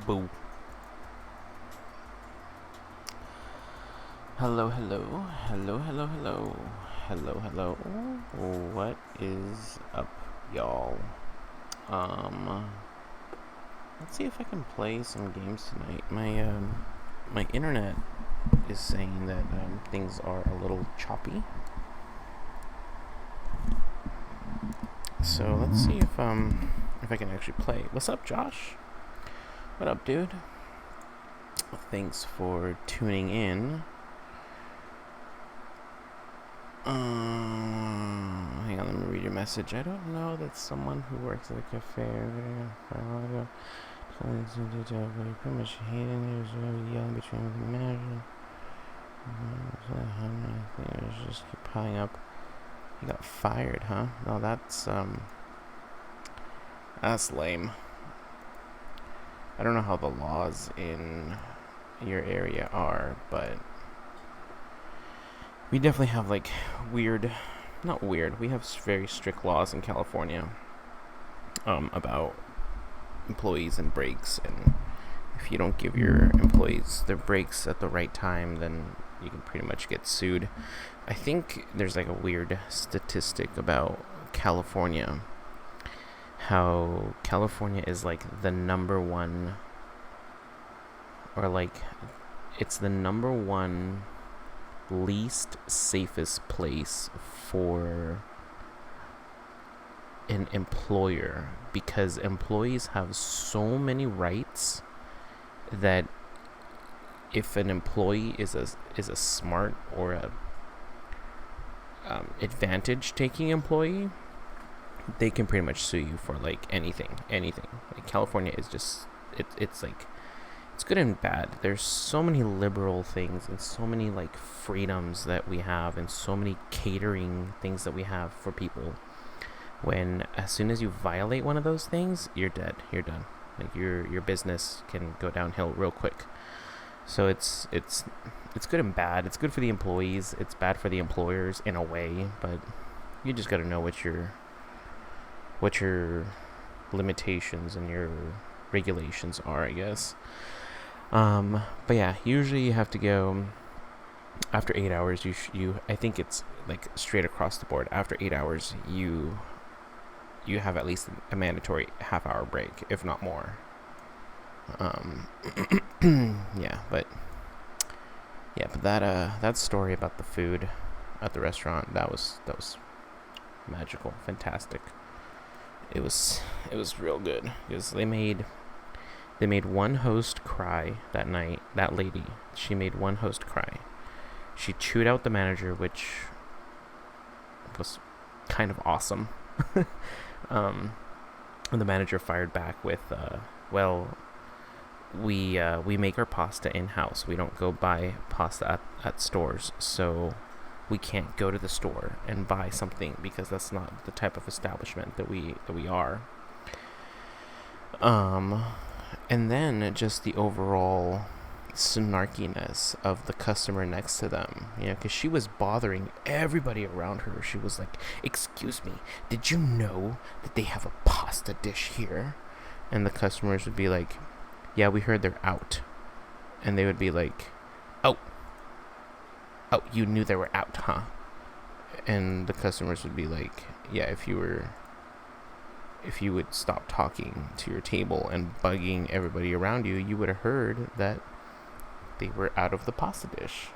Boo. Hello, hello, hello, hello, hello, hello, hello. What is up, y'all? Let's see if I can play some games tonight. My internet is saying that things are a little choppy. So let's see if I can actually play. What's up, Josh? What up, dude? Thanks for tuning in. Hang on, let me read your message. I don't know that someone who works at a cafe pretty much hating it. Was yelling between the manager. It was just keep piling up. He got fired, huh? No, that's lame. I don't know how the laws in your area are, but we definitely have like not weird. We have very strict laws in California about employees and breaks, and if you don't give your employees their breaks at the right time, then you can pretty much get sued. I think there's like a weird statistic about California, how California is like the number one, or like it's the number one least safest place for an employer, because employees have so many rights that if an employee is a smart or a advantage taking employee, they can pretty much sue you for like anything. Like California is just it's like it's good and bad. There's so many liberal things and so many like freedoms that we have, and so many catering things that we have for people. When as soon as you violate one of those things, you're dead. You're done. Like your business can go downhill real quick. So it's good and bad. It's good for the employees. It's bad for the employers in a way, but you just got to know what your limitations and your regulations are, I guess. But yeah, usually you have to go after 8 hours. You I think it's like straight across the board. After 8 hours, you have at least a mandatory half-hour break, if not more. But that story about the food at the restaurant, that was magical, fantastic. It was real good, because they made one host cry that night. That lady, she made one host cry. She chewed out the manager, which was kind of awesome. And the manager fired back with, we make our pasta in-house. We don't go buy pasta at stores, so we can't go to the store and buy something, because that's not the type of establishment that we are. And then just the overall snarkiness of the customer next to them, because she was bothering everybody around her. She was like, "Excuse me, did you know that they have a pasta dish here?" And the customers would be like, "Yeah, we heard they're out." And they would be like, Oh, you knew they were out, huh?" And the customers would be like, "Yeah, if you would stop talking to your table and bugging everybody around you, you would have heard that they were out of the pasta dish."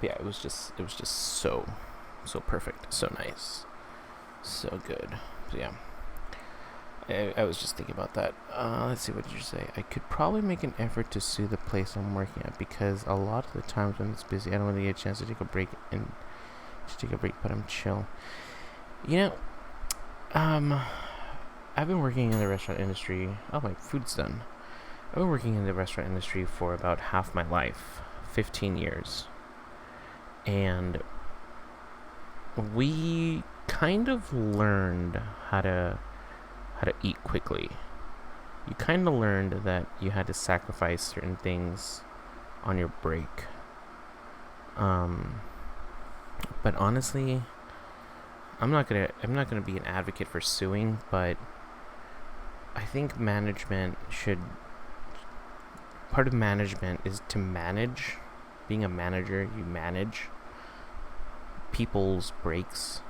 Yeah, it was just so perfect, so nice, so good. So yeah, I was just thinking about that. Let's see, what did you say? "I could probably make an effort to sue the place I'm working at, because a lot of the times when it's busy, I don't really get a chance to take a break, but I'm chill." I've been working in the restaurant industry. Oh, my food's done. I've been working in the restaurant industry for about half my life, 15 years. And we kind of learned how to eat quickly. You kind of learned that you had to sacrifice certain things on your break. But honestly, I'm not gonna be an advocate for suing, but I think part of management is to manage. Being a manager, you manage people's breaks,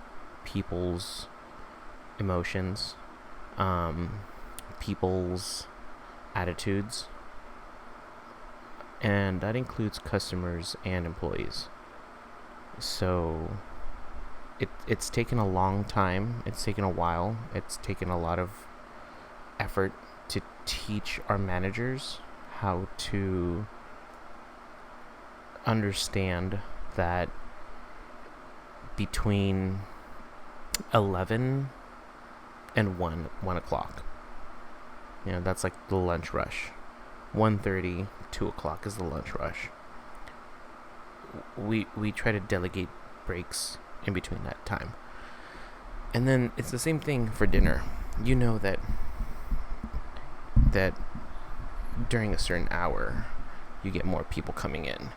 people's emotions, people's attitudes, and that includes customers and employees. So it's taken a long time, it's taken a while, it's taken a lot of effort to teach our managers how to understand that between 11 and 1 o'clock, that's like the lunch rush. 1:30, 2 o'clock is the lunch rush. We try to delegate breaks in between that time. And then it's the same thing for dinner. You know that during a certain hour you get more people coming in.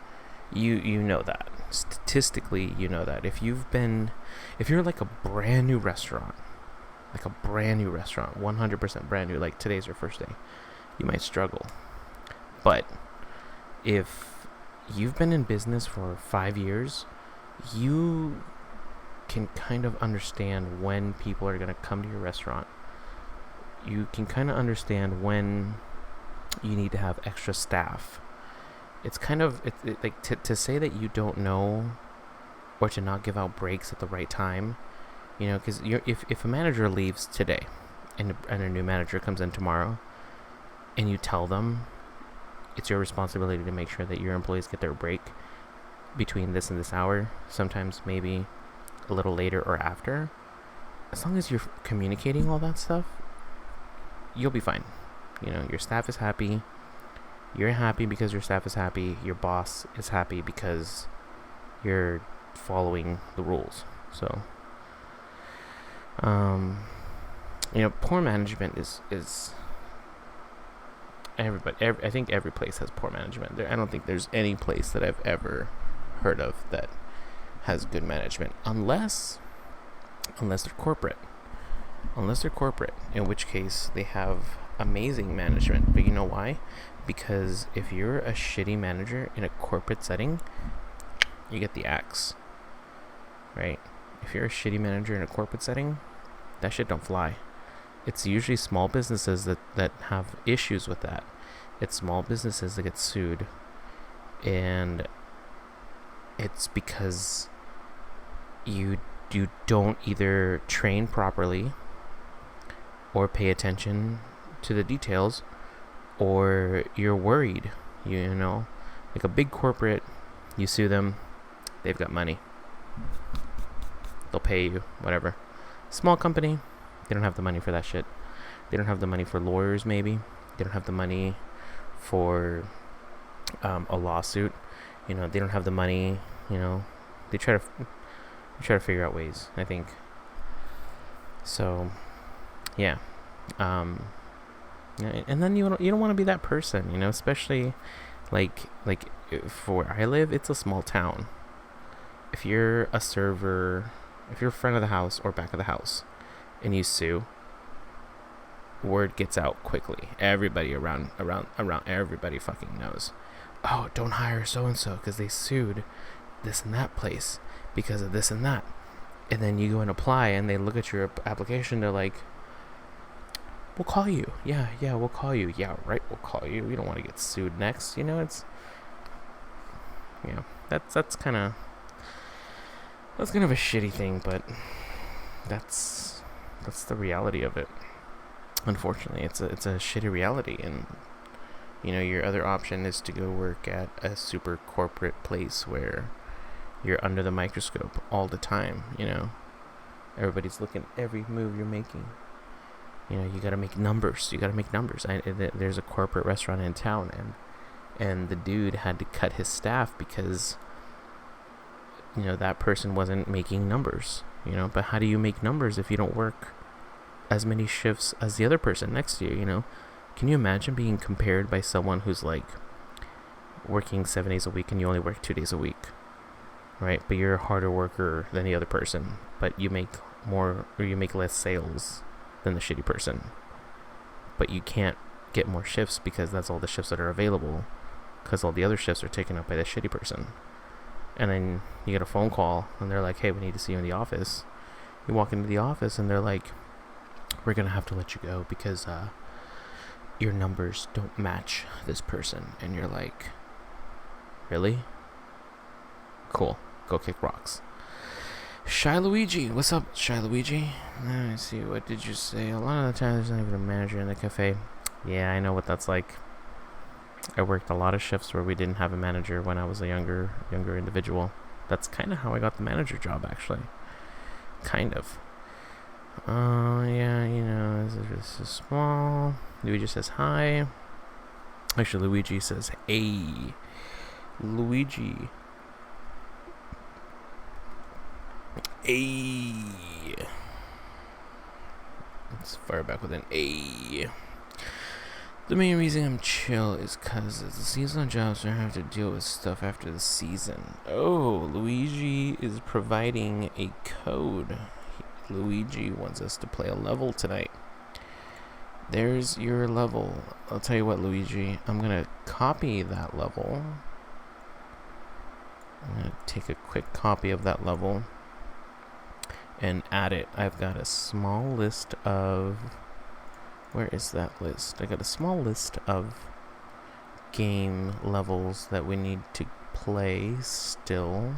You know that. Statistically, you know that. If you're like a brand new restaurant, 100% brand new, like today's your first day, you might struggle. But if you've been in business for 5 years, you can kind of understand when people are going to come to your restaurant. You can kind of understand when you need to have extra staff. It's kind of like to say that you don't know or to not give out breaks at the right time, because if a manager leaves today and a new manager comes in tomorrow, and you tell them it's your responsibility to make sure that your employees get their break between this and this hour, sometimes maybe a little later or after, as long as you're communicating all that stuff, you'll be fine. Your staff is happy. You're happy because your staff is happy. Your boss is happy because you're following the rules. So, poor management is everybody. I think every place has poor management. I don't think there's any place that I've ever heard of that has good management, unless they're corporate. In which case they have amazing management. But you know why? Because if you're a shitty manager in a corporate setting, you get the axe, right? If you're a shitty manager in a corporate setting, that shit don't fly. It's usually small businesses that have issues with that. It's small businesses that get sued, and it's because you don't either train properly or pay attention to the details, or you're worried. Like a big corporate, you sue them, they've got money, they'll pay you, whatever. Small company, they don't have the money for that shit. They don't have the money for lawyers, maybe. They don't have the money for a lawsuit. They don't have the money. They try to figure out ways, I think. So, yeah. And then you don't want to be that person, especially like for where I live, it's a small town. If you're a server, if you're front of the house or back of the house, and you sue, word gets out quickly. Everybody around everybody fucking knows. Oh, don't hire so and so because they sued this and that place because of this and that. And then you go and apply, and they look at your application. They're like, "We'll call you. Yeah, we'll call you. Yeah, right, we'll call you. We don't want to get sued next." That's kind of a shitty thing, but that's the reality of it. Unfortunately, it's a shitty reality, and your other option is to go work at a super corporate place where you're under the microscope all the time. Everybody's looking at every move you're making. You gotta make numbers. There's a corporate restaurant in town, and the dude had to cut his staff because that person wasn't making numbers. But how do you make numbers if you don't work as many shifts as the other person next to you? Can you imagine being compared by someone who's like working 7 days a week and you only work 2 days a week, right? But you're a harder worker than the other person, but you make more, or you make less sales than the shitty person. but you can't get more shifts because that's all the shifts that are available, because all the other shifts are taken up by the shitty person. And then you get a phone call and they're like, hey, we need to see you in the office. You walk into the office and they're like, we're gonna have to let you go because your numbers don't match this person. And you're like, really? Cool, go kick rocks. Shy Luigi, what's up, Shy Luigi? Let me see, what did you say? A lot of the time there's not even a manager in the cafe. Yeah, I know what that's like. I worked a lot of shifts where we didn't have a manager when I was a younger individual. That's kind of how I got the manager job, actually. Kind of. Yeah, you know, this is small. Luigi says hi. Actually, Luigi says, hey. Luigi. Hey. Let's fire back with an A. The main reason I'm chill is because it's a seasonal job, so I have to deal with stuff after the season. Oh, Luigi is providing a code. Luigi wants us to play a level tonight. There's your level. I'll tell you what, Luigi. I'm going to copy that level. I'm going to take a quick copy of that level and add it. I've got a small list of... Where is that list? I got a small list of game levels that we need to play still.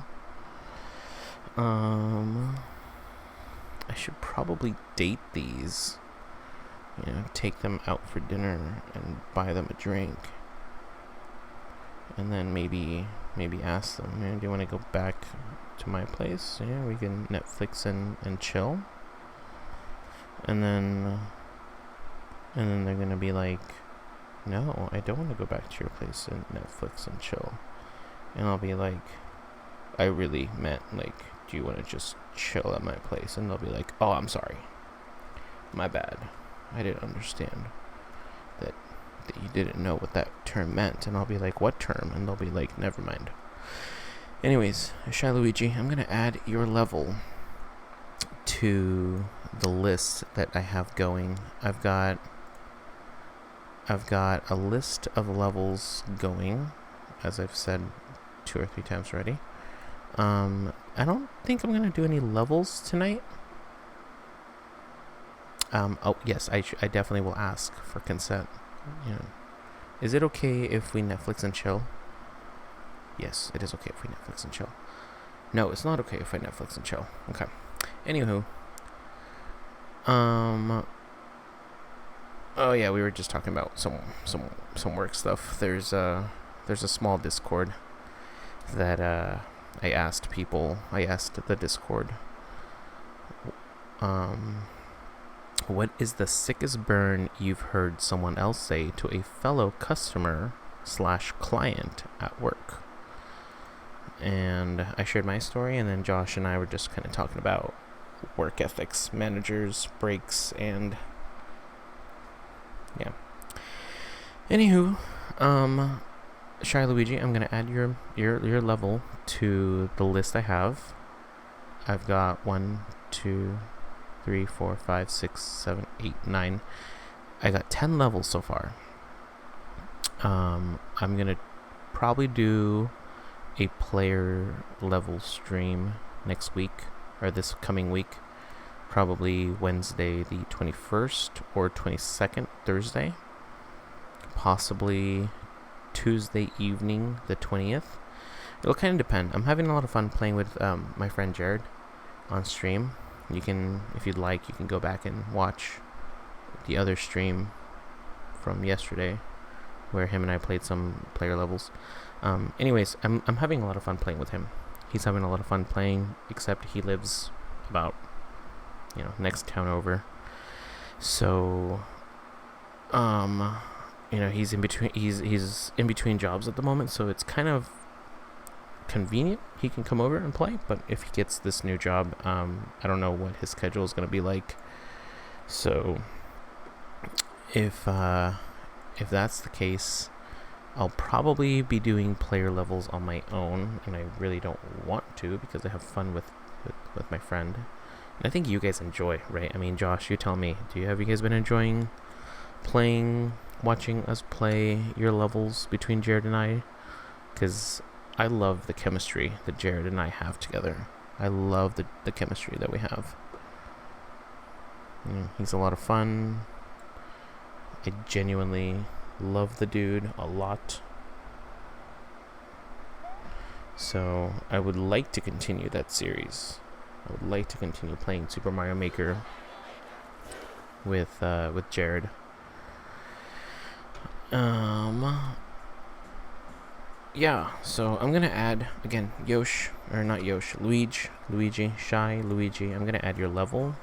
I should probably date these. You know, take them out for dinner and buy them a drink. And then maybe ask them, do you want to go back to my place? Yeah, we can Netflix and chill. And then they're gonna be like, no, I don't want to go back to your place and Netflix and chill. And I'll be like, I really meant, like, do you want to just chill at my place? And they'll be like, oh, I'm sorry, my bad, I didn't understand that you didn't know what that term meant. And I'll be like, what term? And they'll be like, never mind. Anyways, Shy Luigi, I'm gonna add your level to the list that I have going. I've got a list of levels going, as I've said 2 or 3 times already. I don't think I'm gonna do any levels tonight. Oh yes, I definitely will ask for consent. Yeah. Is it okay if we Netflix and chill? Yes, it is okay if we Netflix and chill. No, it's not okay if I Netflix and chill. Okay. Anywho. Oh yeah, we were just talking about some work stuff. There's a small Discord that I asked the Discord, what is the sickest burn you've heard someone else say to a fellow customer / client at work? And I shared my story, and then Josh and I were just kind of talking about work ethics, managers, breaks, and yeah. Anywho, Shy Luigi, I'm gonna add your level to the list I have. I've got 1, 2, 3, 4, 5, 6, 7, 8, 9. I got 10 levels so far. I'm gonna probably do a player level stream next week, or this coming week, probably Wednesday the 21st or 22nd, Thursday, possibly Tuesday evening the 20th. It'll kind of depend. I'm having a lot of fun playing with my friend Jared on stream. You can, if you'd like, you can go back and watch the other stream from yesterday where him and I played some player levels. Anyways, I'm having a lot of fun playing with him. He's having a lot of fun playing, except he lives about, next town over. So, he's in between. He's in between jobs at the moment, so it's kind of convenient. He can come over and play, but if he gets this new job, I don't know what his schedule is going to be like. So, if that's the case, I'll probably be doing player levels on my own, and I really don't want to because I have fun with my friend. And I think you guys enjoy, right? I mean, Josh, you tell me, have you guys been enjoying watching us play your levels between Jared and I, because I love the chemistry that Jared and I have together. I love the chemistry that we have. He's a lot of fun. I genuinely love the dude a lot. So I would like to continue that series. I would like to continue playing Super Mario Maker with Jared. Yeah, so I'm gonna add again Luigi, Shy Luigi. I'm gonna add your level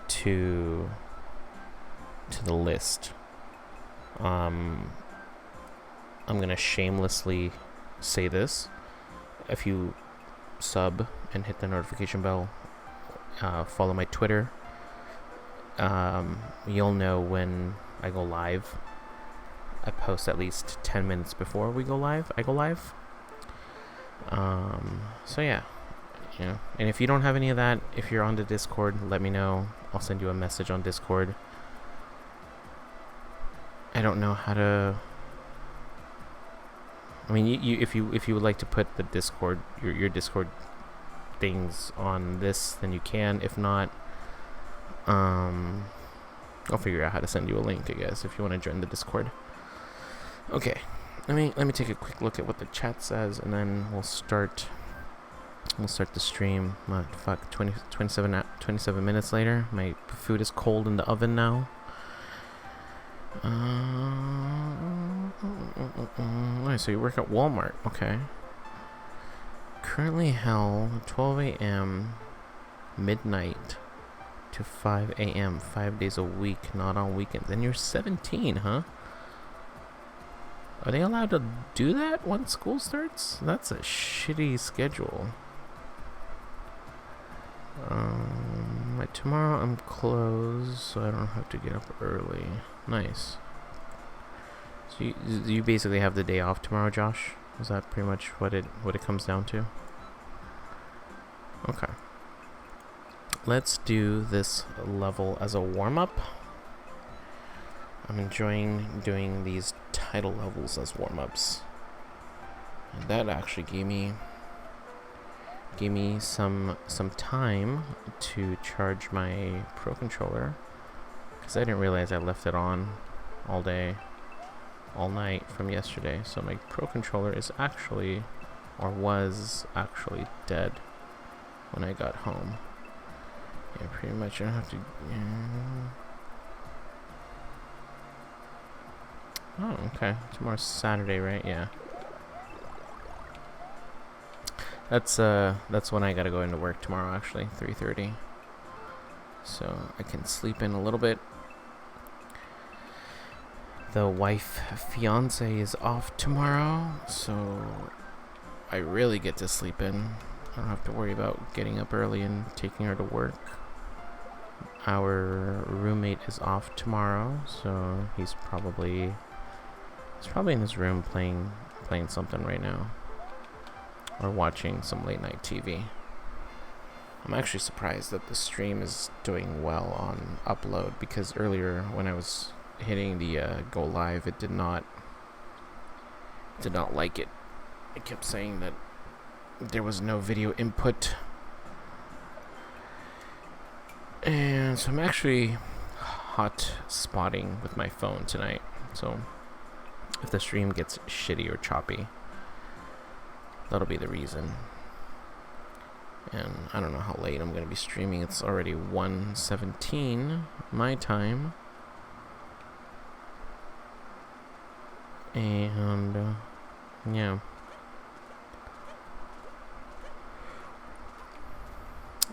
to the list. I'm gonna shamelessly say this: if you sub and hit the notification bell, follow my Twitter, you'll know when I go live. I post at least 10 minutes before I go live. So yeah. And if you don't have any of that, if you're on the Discord, let me know. I'll send you a message on Discord. I don't know how to. I mean, if you would like to put the Discord, your Discord things on this, then you can. If not, I'll figure out how to send you a link, I guess, if you want to join the Discord. Okay, let me take a quick look at what the chat says, and then we'll start the stream. 27 minutes later. My food is cold in the oven now. So you work at Walmart, okay. Currently hell, 12 a.m. midnight to 5 a.m. 5 days a week, not on weekends. And you're 17, huh? Are they allowed to do that once school starts? That's a shitty schedule. Tomorrow I'm closed, so I don't have to get up early. Nice. So you basically have the day off tomorrow, Josh? Is that pretty much what it comes down to? Okay. Let's do this level as a warm-up. I'm enjoying doing these title levels as warm-ups. And that actually gave me some time to charge my Pro Controller, because I didn't realize I left it on all day, all night from yesterday. So my Pro Controller is actually, or was actually, dead when I got home. Yeah, pretty much I don't have to. Oh, okay. Tomorrow's Saturday, right? Yeah. That's when I gotta go into work tomorrow, actually, 3:30. So I can sleep in a little bit. The fiance is off tomorrow, so I really get to sleep in. I don't have to worry about getting up early and taking her to work. Our roommate is off tomorrow, so he's probably in his room playing something right now, or watching some late night TV. I'm actually surprised that the stream is doing well on upload, because earlier when I was hitting the go live, it did not like it. It kept saying that there was no video input. And so I'm actually hot spotting with my phone tonight. So if the stream gets shitty or choppy, that'll be the reason. And I don't know how late I'm going to be streaming. It's already 1:17 my time. And yeah.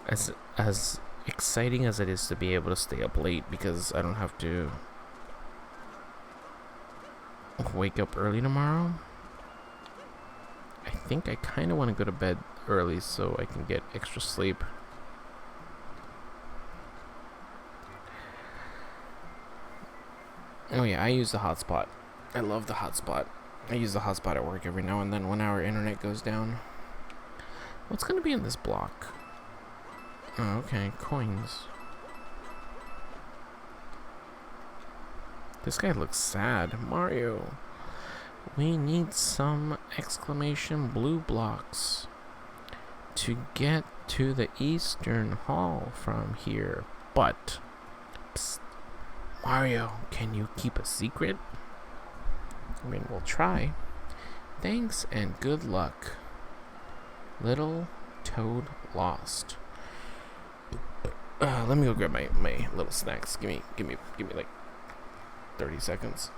As exciting as it is to be able to stay up late, because I don't have to wake up early tomorrow, I think I kind of want to go to bed early so I can get extra sleep. Oh yeah, I use the hotspot. I love the hotspot. I use the hotspot at work every now and then when our internet goes down. What's going to be in this block? Oh, okay, coins. This guy looks sad. Mario, we need some exclamation blue blocks to get to the Eastern Hall from here. But, psst, Mario, can you keep a secret? I mean, we'll try. Thanks and good luck. Little Toad lost. Let me go grab my little snacks. Give me like 30 seconds.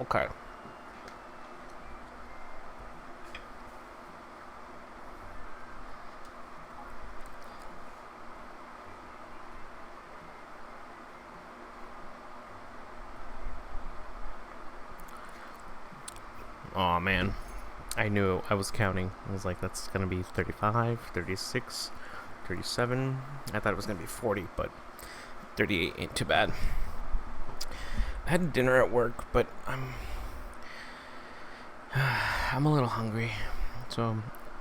Okay. Aw, man. I knew I was counting. I was like, that's gonna be 35, 36, 37. I thought it was gonna be 40, but 38 ain't too bad. I had dinner at work, but I'm a little hungry. So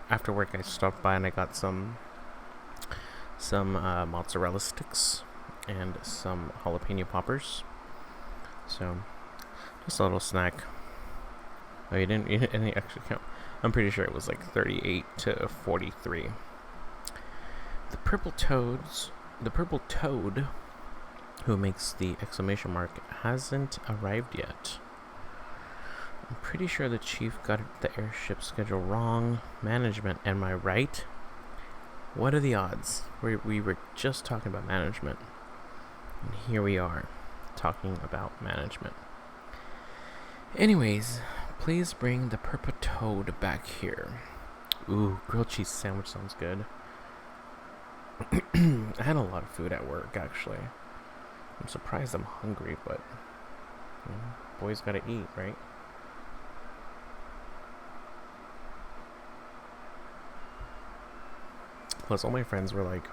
after work, I stopped by and I got some mozzarella sticks and some jalapeno poppers. So just a little snack. Oh, you didn't actually count. I'm pretty sure it was like 38 to 43. The purple toad who makes the exclamation mark hasn't arrived yet. I'm pretty sure the chief got the airship schedule wrong. Management, am I right? What are the odds? We were just talking about management. And here we are, talking about management. Anyways, please bring the purple toad back here. Ooh, grilled cheese sandwich sounds good. I had a lot of food at work, actually. I'm surprised I'm hungry, but you know, boys gotta eat, right? Plus, all my friends were like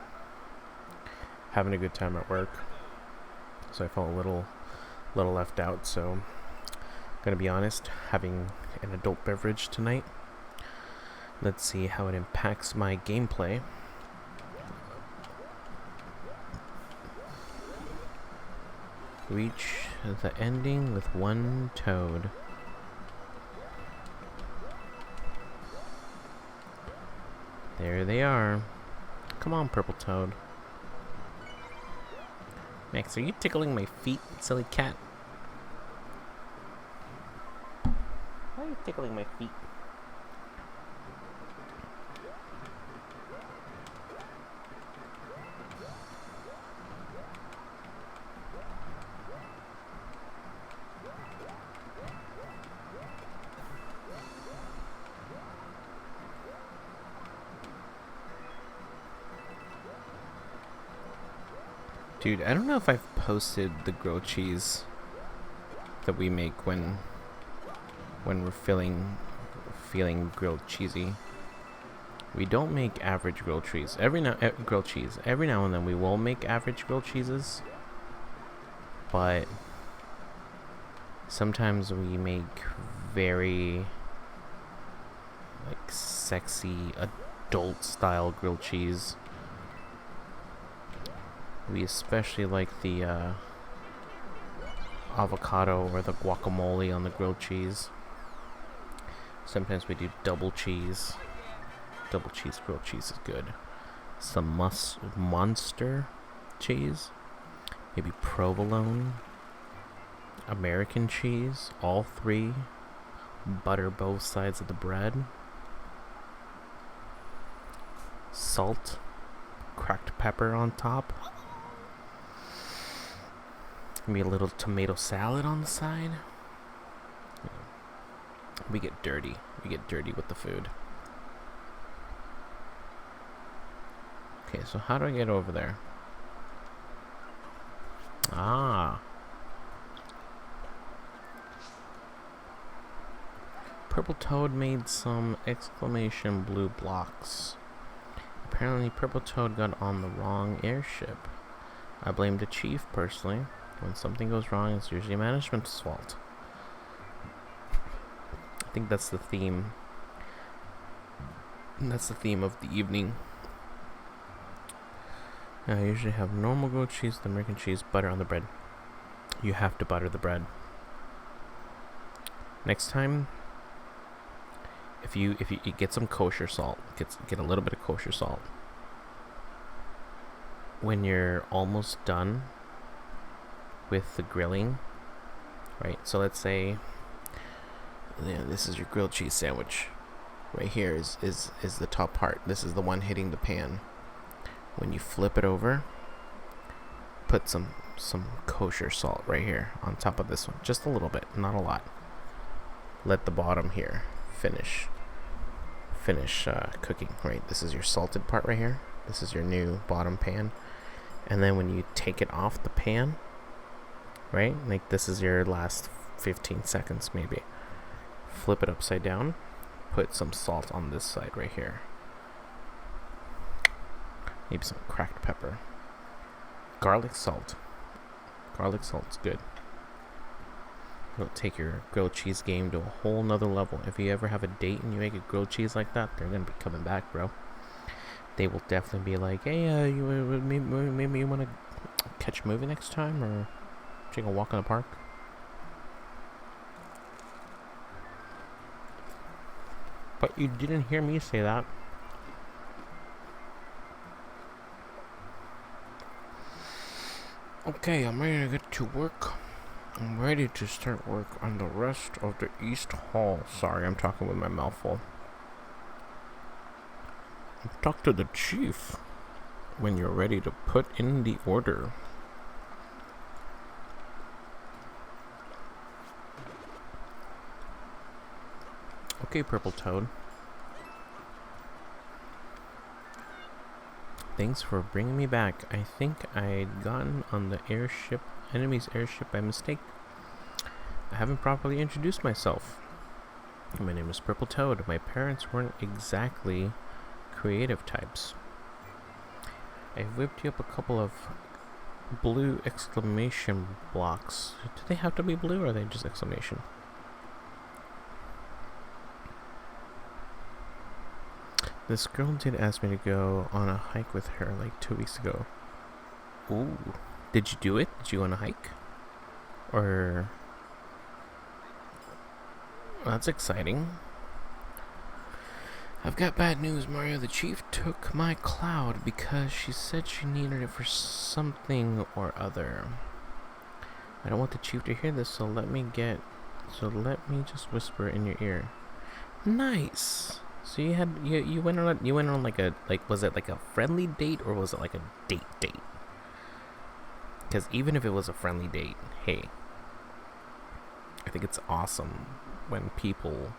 having a good time at work, so I felt a little left out. So, gonna be honest, having an adult beverage tonight. Let's see how it impacts my gameplay. Reach the ending with one toad. There they are. Come on, purple toad. Max, are you tickling my feet, silly cat? Why are you tickling my feet? Dude, I don't know if I've posted the grilled cheese that we make when we're feeling grilled cheesy. We don't make average grilled cheese. Grilled cheese. Every now and then we will make average grilled cheeses, but sometimes we make very like sexy adult style grilled cheese. We especially like the avocado or the guacamole on the grilled cheese. Sometimes we do double cheese. Double cheese grilled cheese is good. Some monster cheese. Maybe provolone. American cheese. All three. Butter both sides of the bread. Salt. Cracked pepper on top. Maybe a little tomato salad on the side. We get dirty. We get dirty with the food. Okay, so how do I get over there? Ah. Purple Toad made some exclamation blue blocks. Apparently Purple Toad got on the wrong airship. I blame the chief personally. When something goes wrong, it's usually management's fault. I think that's the theme. That's the theme of the evening. I usually have normal goat cheese, the American cheese, butter on the bread. You have to butter the bread. Next time, if you get some kosher salt, get a little bit of kosher salt. When you're almost done with the grilling, right? So let's say, this is your grilled cheese sandwich. Right here is the top part. This is the one hitting the pan. When you flip it over, put some kosher salt right here on top of this one. Just a little bit, not a lot. Let the bottom here finish cooking, right? This is your salted part right here. This is your new bottom pan. And then when you take it off the pan, right? Like this is your last 15 seconds maybe. Flip it upside down. Put some salt on this side right here. Maybe some cracked pepper. Garlic salt. Garlic salt's good. It'll take your grilled cheese game to a whole nother level. If you ever have a date and you make a grilled cheese like that, they're gonna be coming back, bro. They will definitely be like, hey, maybe you want to catch a movie next time, or take a walk in the park. But you didn't hear me say that. Okay, I'm ready to get to work. I'm ready to start work on the rest of the East Hall. Sorry, I'm talking with my mouth full. Talk to the chief when you're ready to put in the order. Okay, Purple Toad. Thanks for bringing me back. I think I'd gotten on the airship, enemy's airship by mistake. I haven't properly introduced myself. My name is Purple Toad. My parents weren't exactly creative types. I whipped you up a couple of blue exclamation blocks. Do they have to be blue, or are they just exclamation? This girl did ask me to go on a hike with her like 2 weeks ago. Ooh. Did you do it? Did you go on a hike? Or... Well, that's exciting. I've got bad news, Mario. The chief took my cloud because she said she needed it for something or other. I don't want the chief to hear this, so let me just whisper in your ear. Nice. So you went on like was it like a friendly date, or was it like a date? Because even if it was a friendly date, hey, I think it's awesome when people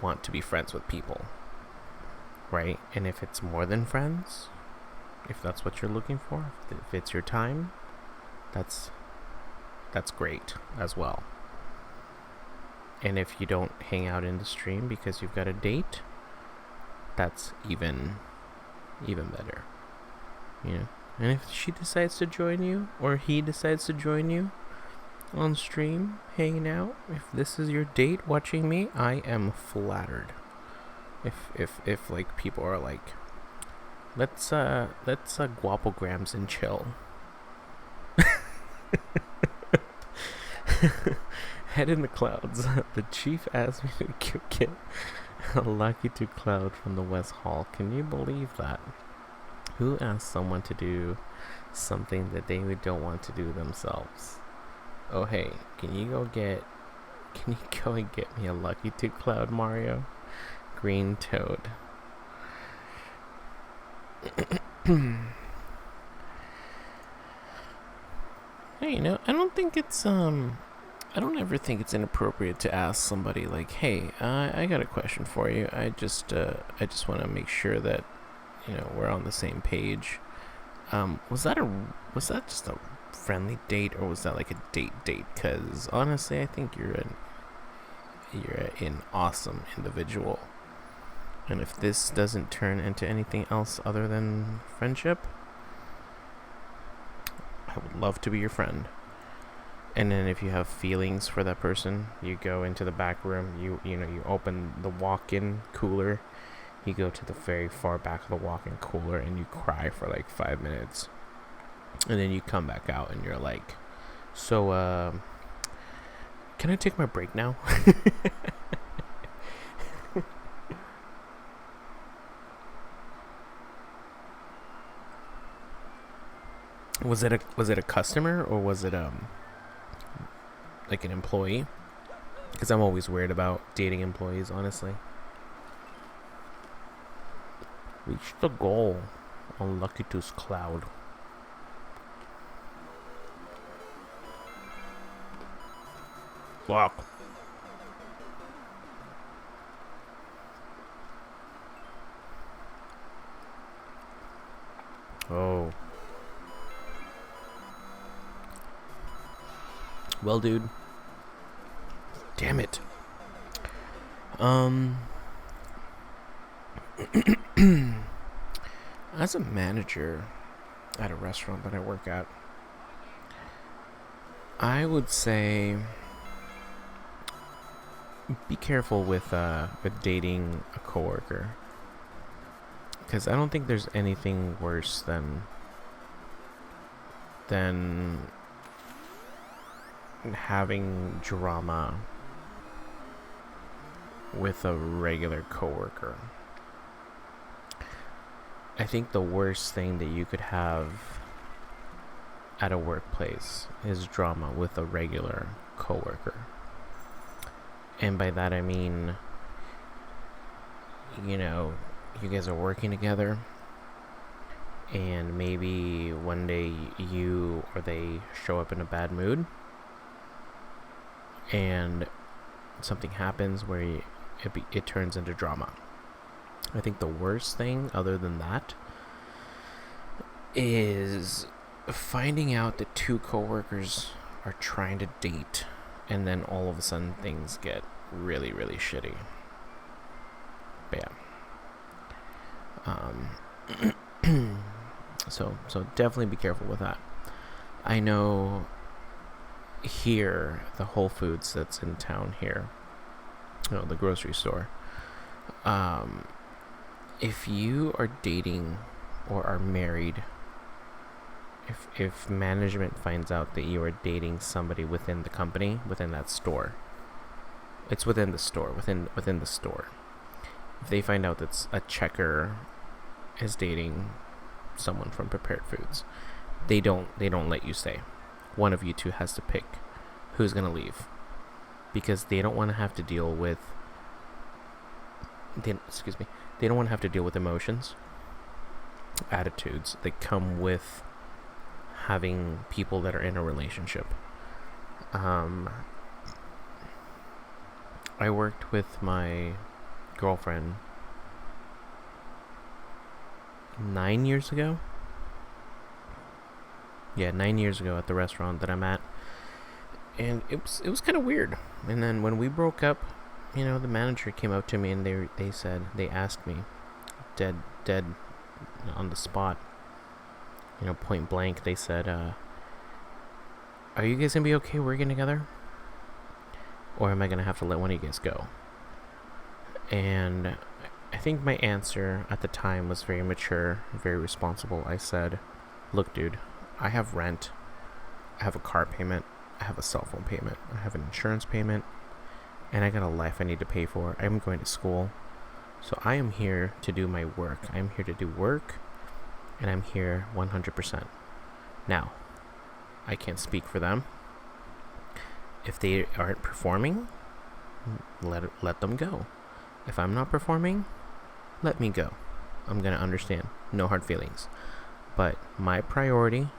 want to be friends with people, right? And if it's more than friends, if that's what you're looking for, if it's your time, that's great as well. And if you don't hang out in the stream because you've got a date, that's even better. You know? And if she decides to join you, or he decides to join you on stream, hanging out, if this is your date watching me, I am flattered. If like people are like, let's guapograms and chill. Head in the clouds. The chief asked me to get a Lucky 2 cloud from the West Hall. Can you believe that? Who asked someone to do something that they don't want to do themselves? Oh hey, can you go and get me a Lucky 2 cloud, Mario? Green Toad. Hey, you know, I don't ever think it's inappropriate to ask somebody like, hey, I got a question for you. I just want to make sure that, we're on the same page. Was that just a friendly date, or was that like a date? Because honestly, I think you're an awesome individual, and if this doesn't turn into anything else other than friendship, I would love to be your friend. And then if you have feelings for that person, you go into the back room. You open the walk-in cooler. You go to the very far back of the walk-in cooler and you cry for like 5 minutes. And then you come back out and you're like, so, can I take my break now? Was it a customer, or was it like an employee? Because I'm always weird about dating employees, honestly. Reach the goal on Lucky Tooth's cloud. Fuck. Oh. Well, dude. Damn it. As a manager at a restaurant that I work at, I would say be careful with dating a coworker, because I don't think there's anything worse than having drama with a regular coworker. I think the worst thing that you could have at a workplace is drama with a regular coworker. And by that I mean, you guys are working together, and maybe one day you or they show up in a bad mood, and something happens where it turns into drama. I think the worst thing, other than that, is finding out that two coworkers are trying to date, and then all of a sudden things get really, really shitty. But yeah. So definitely be careful with that. I know here, the Whole Foods that's in town here, the grocery store, if you are dating or are married, if management finds out that you are dating somebody within the company, within that store, it's within the store, within the store. If they find out that a checker is dating someone from prepared foods, they don't let you stay. One of you two has to pick who's gonna leave, because they don't want to have to deal with they don't want to have to deal with emotions, attitudes that come with having people that are in a relationship. I worked with my girlfriend 9 years ago. Yeah, 9 years ago at the restaurant that I'm at. And it was kind of weird. And then when we broke up, the manager came up to me and they asked me, dead on the spot, point blank, they said, are you guys gonna be okay working together? Or am I gonna have to let one of you guys go? And I think my answer at the time was very mature, very responsible. I said, look, dude, I have rent, I have a car payment, I have a cell phone payment, I have an insurance payment, and I got a life I need to pay for. I'm going to school. So I am here to do my work. I'm here to do work, and I'm here 100%. Now, I can't speak for them. If they aren't performing, let them go. If I'm not performing, let me go. I'm going to understand. No hard feelings. But my priority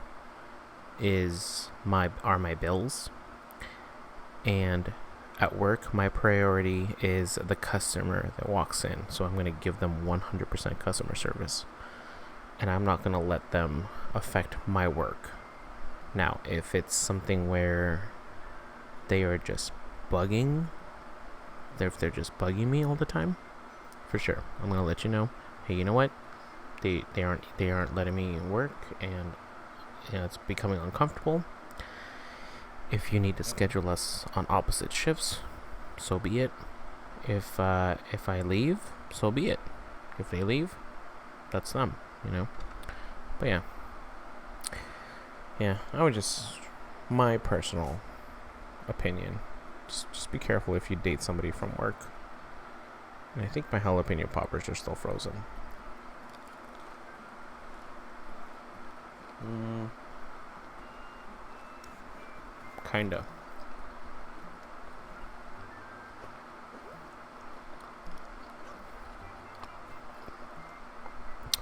are my bills, and at work my priority is the customer that walks in, so I'm going to give them 100% customer service. and I'm not going to let them affect my work. Now, if it's something where they are just bugging, if they're just bugging me all the time, for sure, I'm going to let you know, hey, you know what? They aren't letting me work, and it's becoming uncomfortable. If you need to schedule us on opposite shifts, so be it. If I leave, so be it. If they leave, that's them, But yeah, I would my personal opinion, just be careful if you date somebody from work. And I think my jalapeno poppers are still frozen. Kinda.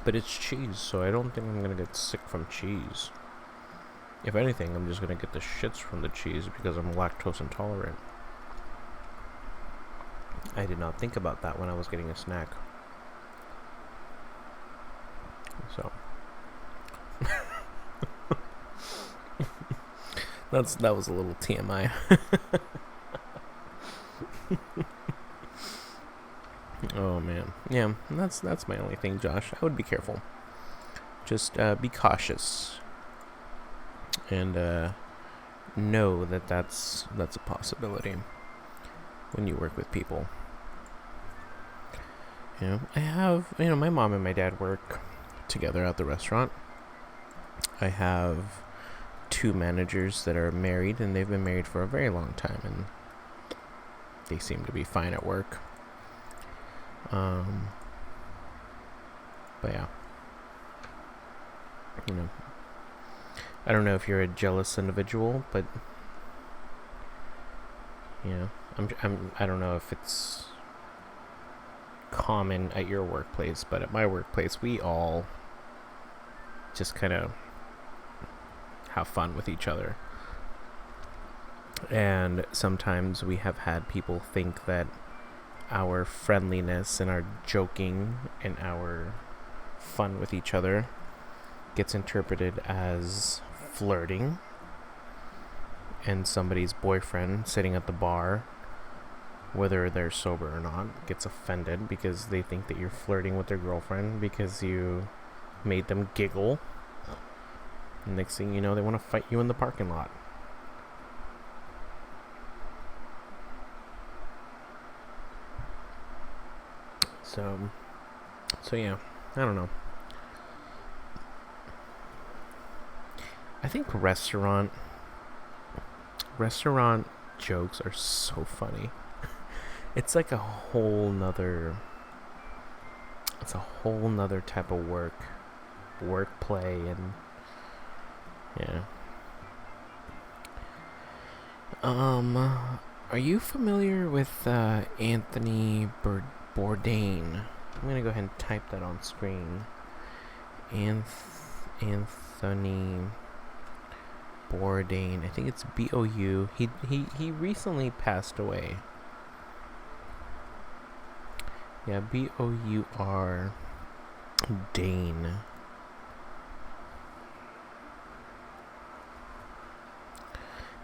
But it's cheese, so I don't think I'm gonna get sick from cheese. If anything, I'm just gonna get the shits from the cheese because I'm lactose intolerant. I did not think about that when I was getting a snack. So that was a little TMI. Oh man, yeah, that's my only thing, Josh. I would be careful. Just be cautious, and know that that's a possibility when you work with people. I have my mom and my dad work together at the restaurant. I have 2 managers that are married, and they've been married for a very long time, and they seem to be fine at work. But yeah, I don't know if you're a jealous individual, but I don't know if it's common at your workplace, but at my workplace, we all just kind of have fun with each other. And sometimes we have had people think that our friendliness and our joking and our fun with each other gets interpreted as flirting, and somebody's boyfriend sitting at the bar, whether they're sober or not, gets offended because they think that you're flirting with their girlfriend because you made them giggle. And next thing you know, they want to fight you in the parking lot. So yeah, I don't know. I think restaurant jokes are so funny. It's like a whole nother type of work play, and yeah. Are you familiar with Anthony Bourdain? I'm gonna go ahead and type that on screen. Anthony Bourdain. I think it's B-O-U. He recently passed away. Yeah, B-O-U-R Dane.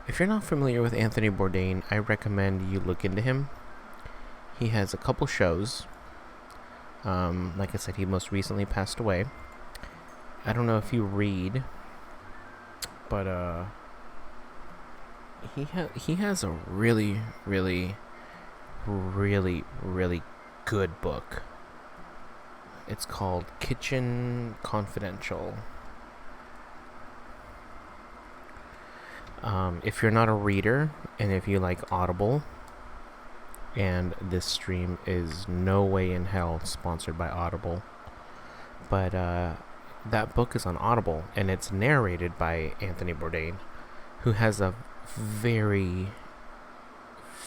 If you're not familiar with Anthony Bourdain, I recommend you look into him. He has a couple shows. Like I said, he most recently passed away. I don't know if you read, but he has a really, really, really, really good book. It's called Kitchen Confidential. If you're not a reader, and if you like Audible, and this stream is no way in hell sponsored by Audible, but that book is on Audible, and it's narrated by Anthony Bourdain, who has a very,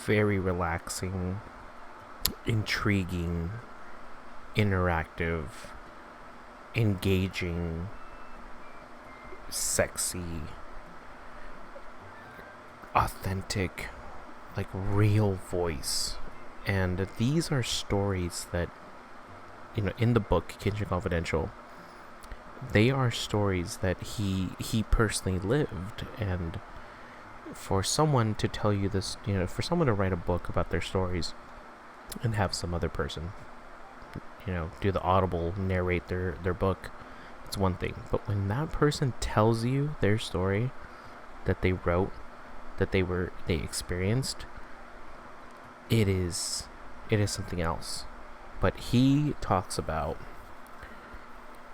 very relaxing, intriguing, interactive, engaging, sexy, authentic, like real voice. And these are stories that, in the book Kitchen Confidential, they are stories that he personally lived. And for someone to tell you this, for someone to write a book about their stories and have some other person, do the audible narrate their book, it's one thing. But when that person tells you their story that they wrote, that they experienced, it is something else. But he talks about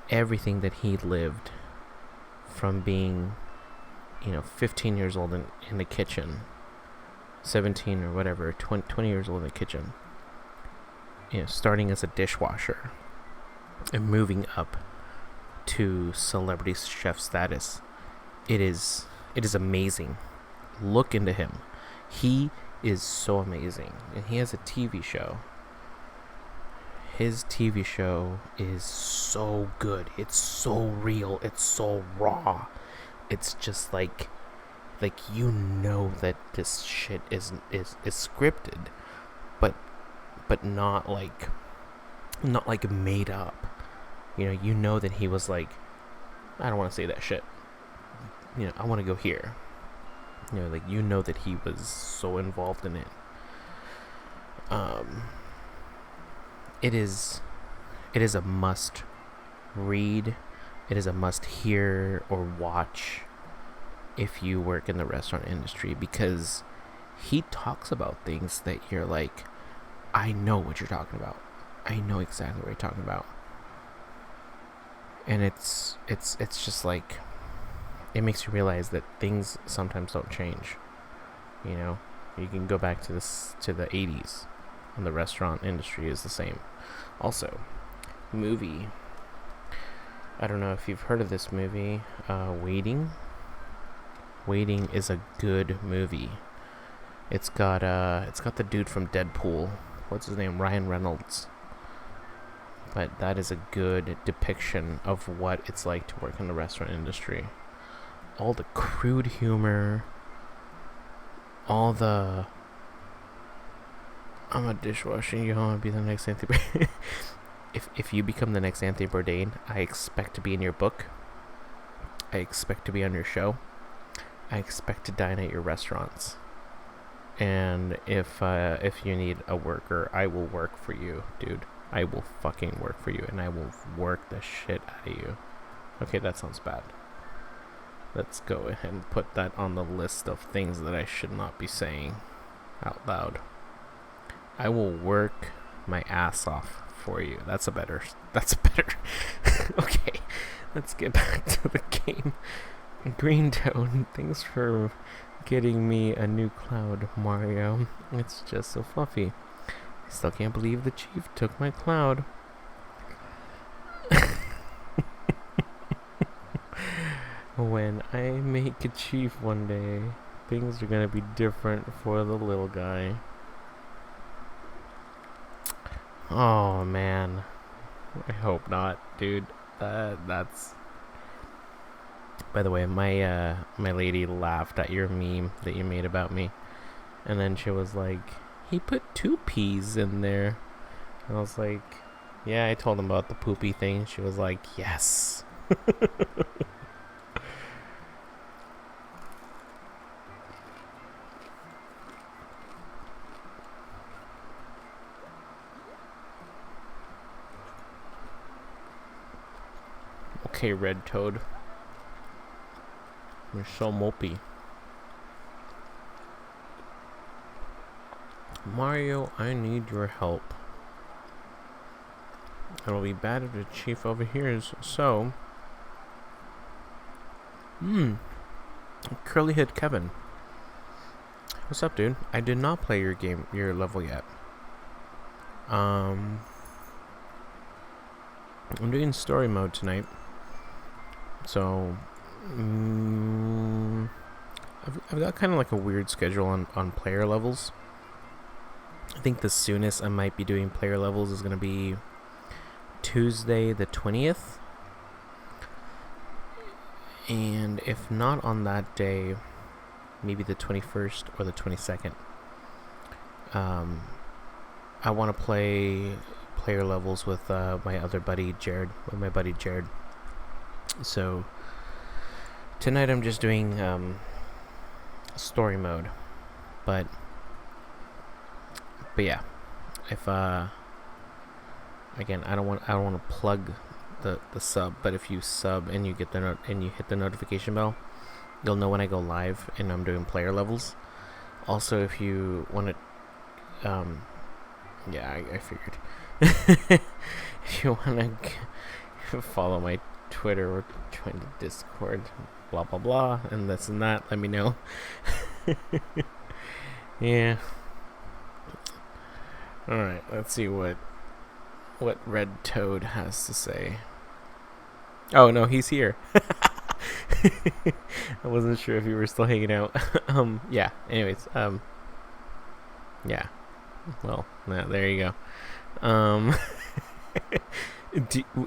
everything that he lived from being 15 years old in the kitchen, 17 or whatever, 20 years old in the kitchen, starting as a dishwasher and moving up to celebrity chef status. It is amazing. Look into him. He is so amazing. And he has a TV show. His TV show is so good. It's so real. It's so raw. It's just like that this shit is scripted, but not like made up. You know that he was like, I don't want to say that shit. I want to go here. That he was so involved in it. It is a must read. It is a must hear or watch if you work in the restaurant industry, because he talks about things that you're like, I know what you're talking about. I know exactly what you're talking about. And it's just like, it makes you realize that things sometimes don't change. You can go back to the 80s, and the restaurant industry is the same. Also, movie. I don't know if you've heard of this movie, Waiting. Waiting is a good movie. It's got the dude from Deadpool. What's his name? Ryan Reynolds. But that is a good depiction of what it's like to work in the restaurant industry. All the crude humor, all the I'm a dishwasher, you want to be the next Anthony Bourdain. If you become the next Anthony Bourdain, I expect to be in your book. I expect to be on your show. I expect to dine at your restaurants. And if you need a worker, I will work for you, dude. I will fucking work for you, and I will work the shit out of you. Okay, that sounds bad. Let's go ahead and put that on the list of things that I should not be saying out loud. I will work my ass off for you. That's a better. Okay, let's get back to the game. Green Toad, thanks for getting me a new cloud, Mario. It's just so fluffy. I still can't believe the chief took my cloud. When I make a chief one day, things are gonna be different for the little guy. Oh man, I hope not, dude. That's. By the way, my lady laughed at your meme that you made about me, and then she was like, "He put 2 P's in there," and I was like, "Yeah, I told him about the poopy thing." She was like, "Yes." Okay, Red Toad. You're so mopey. Mario, I need your help. It'll be bad if the chief overhears, so... Curly Head Kevin. What's up, dude? I did not play your level yet. I'm doing story mode tonight. So, I've got kind of like a weird schedule on player levels. I think the soonest I might be doing player levels is going to be Tuesday the 20th. And if not on that day, maybe the 21st or the 22nd. I want to play player levels with my buddy Jared. So tonight I'm just doing story mode, but yeah, if again, I don't want to plug the sub, but if you sub and you get and you hit the notification bell, you'll know when I go live and I'm doing player levels. Also, if you want to, yeah, I figured. If you want to follow my Twitter or join the Discord, blah blah blah, and this and that, let me know. Yeah. All right, let's see what Red Toad has to say. Oh no, he's here. I wasn't sure if you were still hanging out. Yeah. Anyways, yeah. Well, there you go.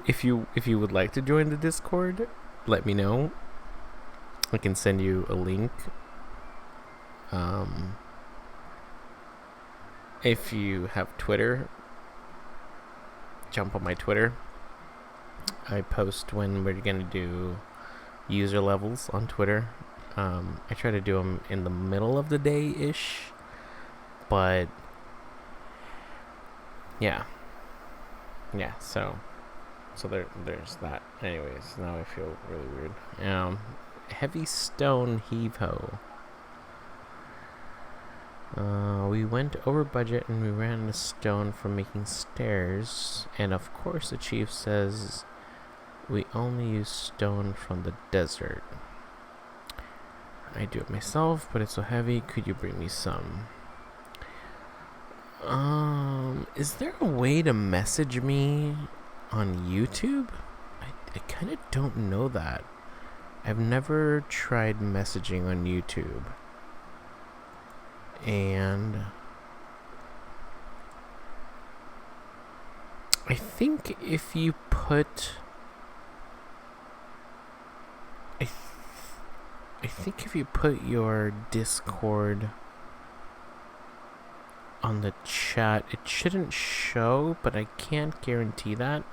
If you would like to join the Discord, let me know. I can send you a link. If you have Twitter, jump on my Twitter. I post when we're gonna do user levels on Twitter. I try to do them in the middle of the day-ish, but yeah, so there's that. Anyways, now I feel really weird. Heavy stone heave-ho. We went over budget and we ran out of stone from making stairs, and of course the chief says we only use stone from the desert. I do it myself, but it's so heavy. Could you bring me some? Is there a way to message me on YouTube? I kind of don't know that. I've never tried messaging on YouTube. And I think if you put I think if you put your Discord on the chat, it shouldn't show, but I can't guarantee that.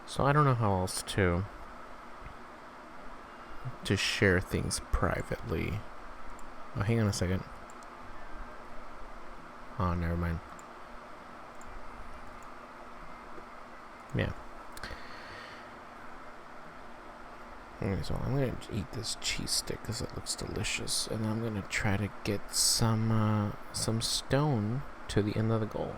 So I don't know how else to share things privately. Oh, hang on a second. Oh, never mind. Yeah. Okay, so I'm gonna eat this cheese stick because it looks delicious, and I'm gonna try to get some stone to the end of the goal.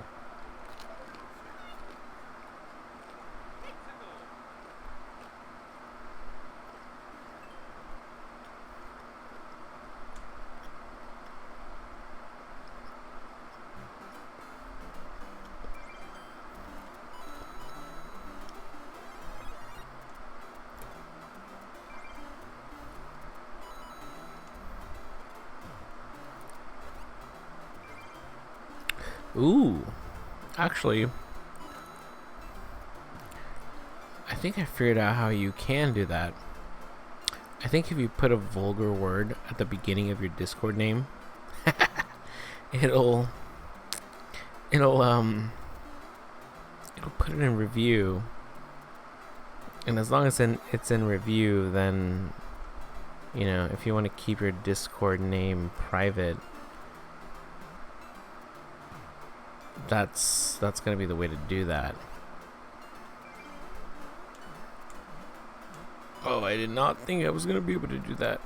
Ooh, actually, I think I figured out how you can do that. I think if you put a vulgar word at the beginning of your Discord name, it'll put it in review. And as long as it's in review, then, you know, if you want to keep your Discord name private, that's gonna be the way to do that. Oh, I did not think I was gonna be able to do that.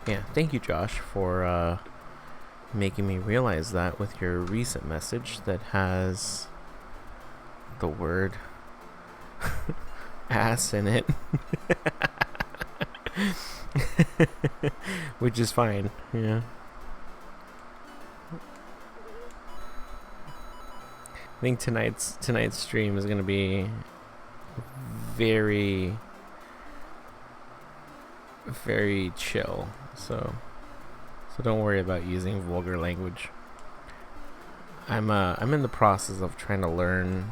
Yeah, thank you, Josh, for making me realize that with your recent message that has the word ass in it. Which is fine, yeah. I think tonight's stream is gonna be very, very chill. So don't worry about using vulgar language. I'm in the process of trying to learn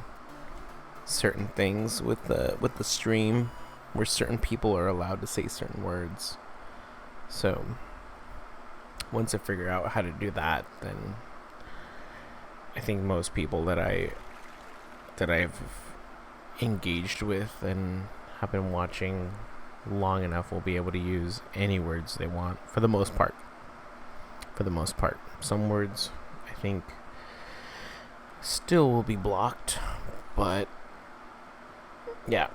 certain things with the stream, where certain people are allowed to say certain words. So once I figure out how to do that, then I think most people that I've engaged with and have been watching long enough will be able to use any words they want for the most part. Some words I think still will be blocked, but yeah.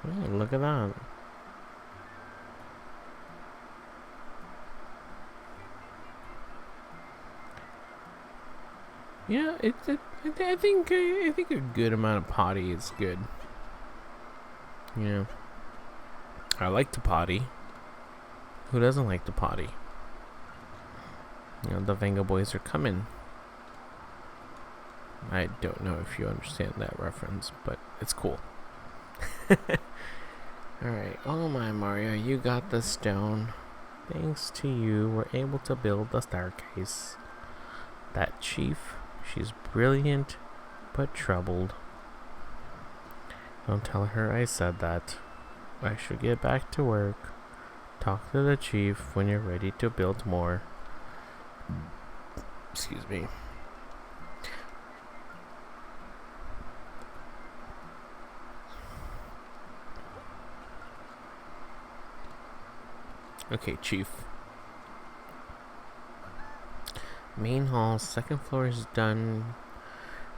Hey, look at that. Yeah, I think a good amount of potty is good. Yeah, I like to potty. Who doesn't like to potty? You know, the Venga boys are coming. I don't know if you understand that reference, but it's cool. Alright, oh my Mario, you got the stone. Thanks to you, we're able to build the staircase. That chief, she's brilliant, but troubled. Don't tell her I said that. I should get back to work. Talk to the chief when you're ready to build more. Excuse me. Okay, chief. Main hall, second floor is done.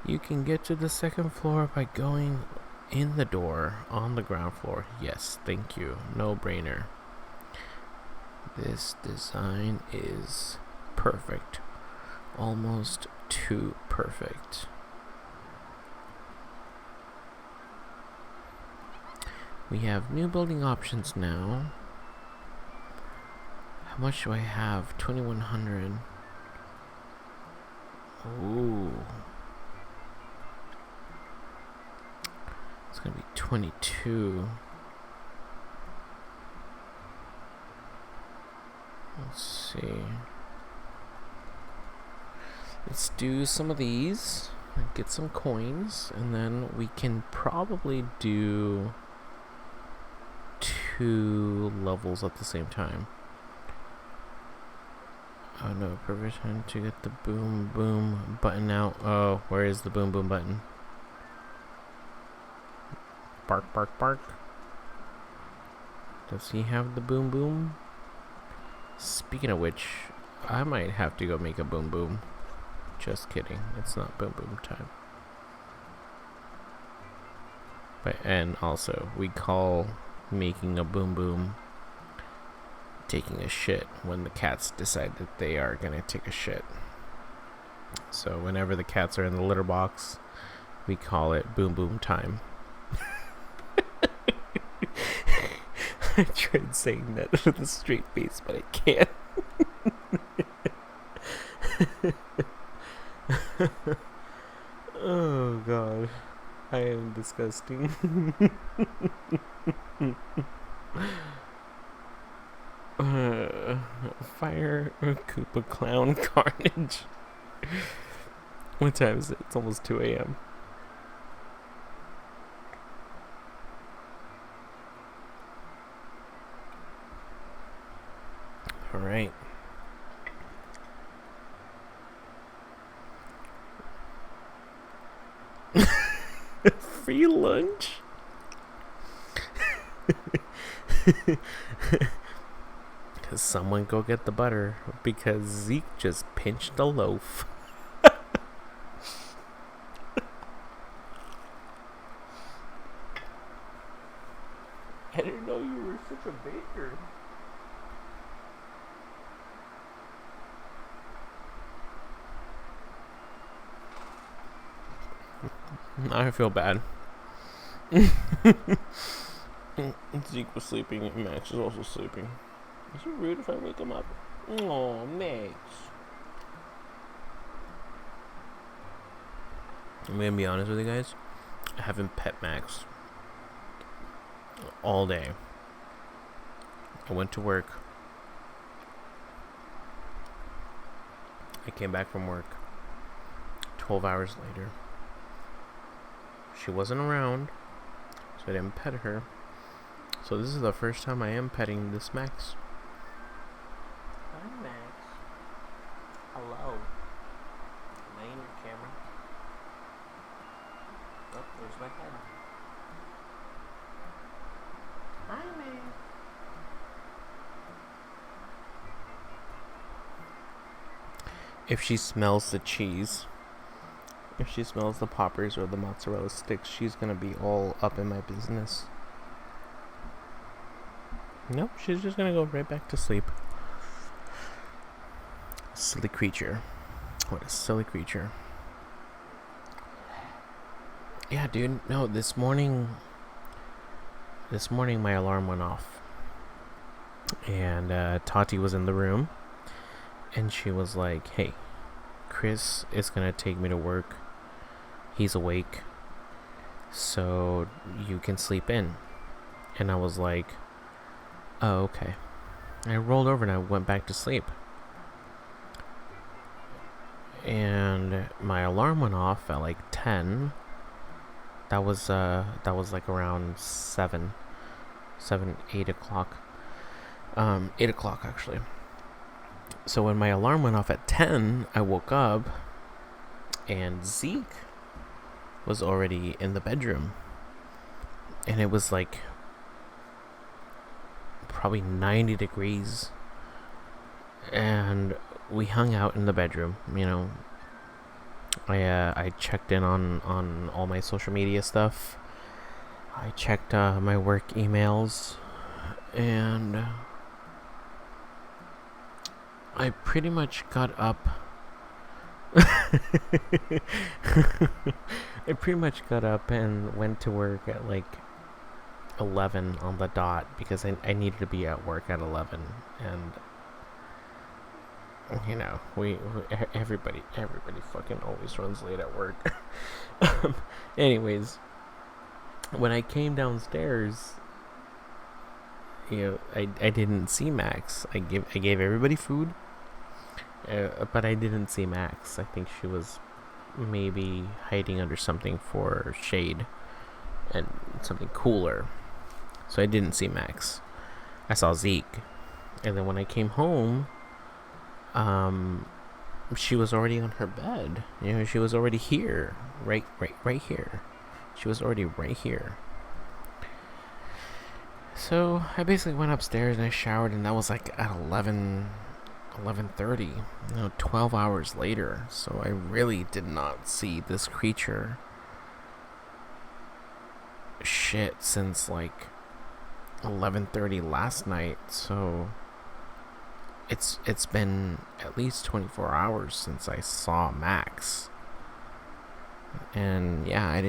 You can get to the second floor by going in the door on the ground floor. Yes, thank you. No brainer. This design is perfect. Almost too perfect. We have new building options now. How much do I have? 2,100. Ooh. It's gonna be 22. Let's see. Let's do some of these. Get some coins. And then we can probably do 2 levels at the same time. Oh no, permission to get the boom boom button out. Oh, where is the boom boom button? Bark, bark, bark. Does he have the boom boom? Speaking of which, I might have to go make a boom boom. Just kidding, it's not boom boom time. But, and also, we call making a boom boom taking a shit when the cats decide that they are gonna take a shit. So whenever the cats are in the litter box, we call it boom boom time. I tried saying that with a straight face, but I can't. Oh god, I am disgusting. Fire Koopa Clown Carnage. What time is it? It's almost 2 a.m. Alright. Free lunch? Someone go get the butter because Zeke just pinched a loaf. I didn't know you were such a baker. I feel bad. Zeke was sleeping and Max is also sleeping. Is it rude if I wake him up? Oh, Max. I'm gonna be honest with you guys. I haven't pet Max all day. I went to work. I came back from work 12 hours later. She wasn't around, so I didn't pet her. So this is the first time I am petting this Max. if she smells the cheese, if she smells the poppers or the mozzarella sticks, she's gonna be all up in my business. Nope, she's just gonna go right back to sleep. Silly creature. What a silly creature. Yeah, dude. No, this morning my alarm went off. And Tati was in the room. And she was like, hey, Chris is going to take me to work. He's awake. So you can sleep in. And I was like, oh, okay. And I rolled over and I went back to sleep. And my alarm went off at like 10. That was like around 8 o'clock. 8 o'clock actually. So when my alarm went off at 10, I woke up and Zeke was already in the bedroom. And it was like probably 90 degrees. And we hung out in the bedroom, you know. I checked in on all my social media stuff. I checked my work emails, and I pretty much got up. I pretty much got up and went to work at like 11 on the dot because I needed to be at work at 11, and you know, everybody fucking always runs late at work. Anyways, when I came downstairs, you know, I didn't see Max. I gave everybody food, but I didn't see Max. I think she was maybe hiding under something for shade and something cooler. So I didn't see Max. I saw Zeke, and then when I came home, she was already on her bed. You know, she was already here, right here. She was already right here. So I basically went upstairs and I showered, and that was like at 11:30. You know, 12 hours later. So I really did not see this creature shit since like 11:30 last night. So it's been at least 24 hours since I saw Max. And yeah, I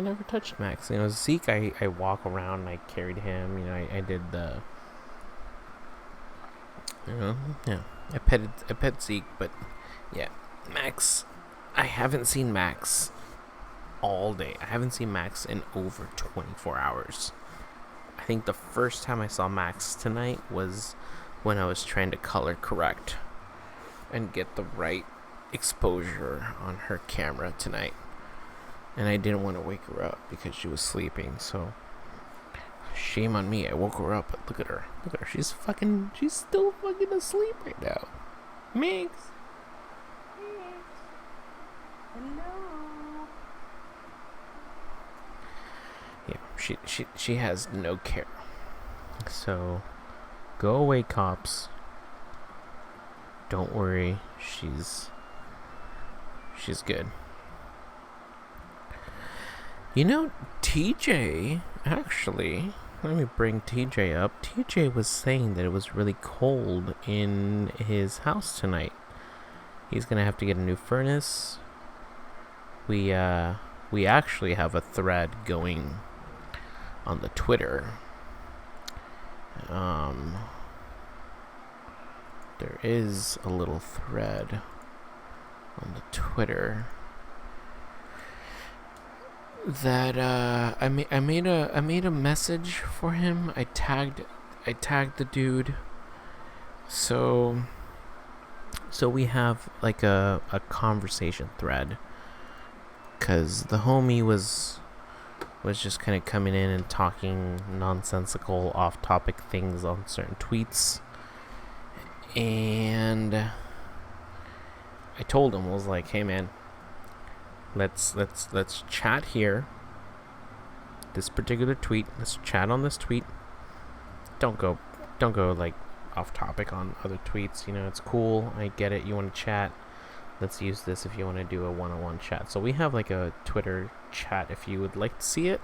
never touched Max. You know, Zeke, I walk around and I carried him. You know, I did the, you know, yeah, I pet Zeke, but yeah, Max, I haven't seen Max all day. I haven't seen Max in over 24 hours. I think the first time I saw Max tonight was when I was trying to color correct and get the right exposure on her camera tonight, and I didn't want to wake her up because she was sleeping. So shame on me, I woke her up. But look at her, she's still fucking asleep right now. Max, hello. Yeah, she has no care. So go away, cops. Don't worry, she's good. You know, TJ, actually, let me bring TJ up. TJ was saying that it was really cold in his house tonight. He's gonna have to get a new furnace. We actually have a thread going on the Twitter. There is a little thread on the Twitter that I made a message for him. I tagged the dude. So we have like a conversation thread, cause the homie was just kind of coming in and talking nonsensical, off-topic things on certain tweets. And I told him, I was like, hey man, let's chat here. This particular tweet, let's chat on this tweet. Don't go like off topic on other tweets. You know, it's cool. I get it. You want to chat? Let's use this if you want to do a one-on-one chat. So we have like a Twitter chat if you would like to see it.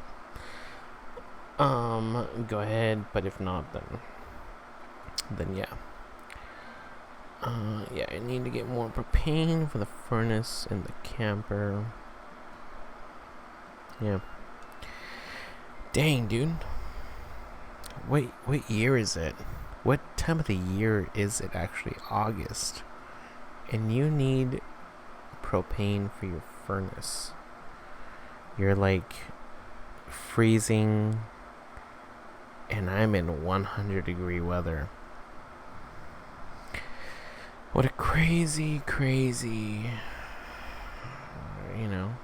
Go ahead. But if not, then yeah. Yeah, I need to get more propane for the furnace and the camper. Yeah. Dang, dude. Wait, what year is it? What time of the year is it actually? August. And you need propane for your furnace. You're like freezing, and I'm in 100-degree weather. What a crazy, you know.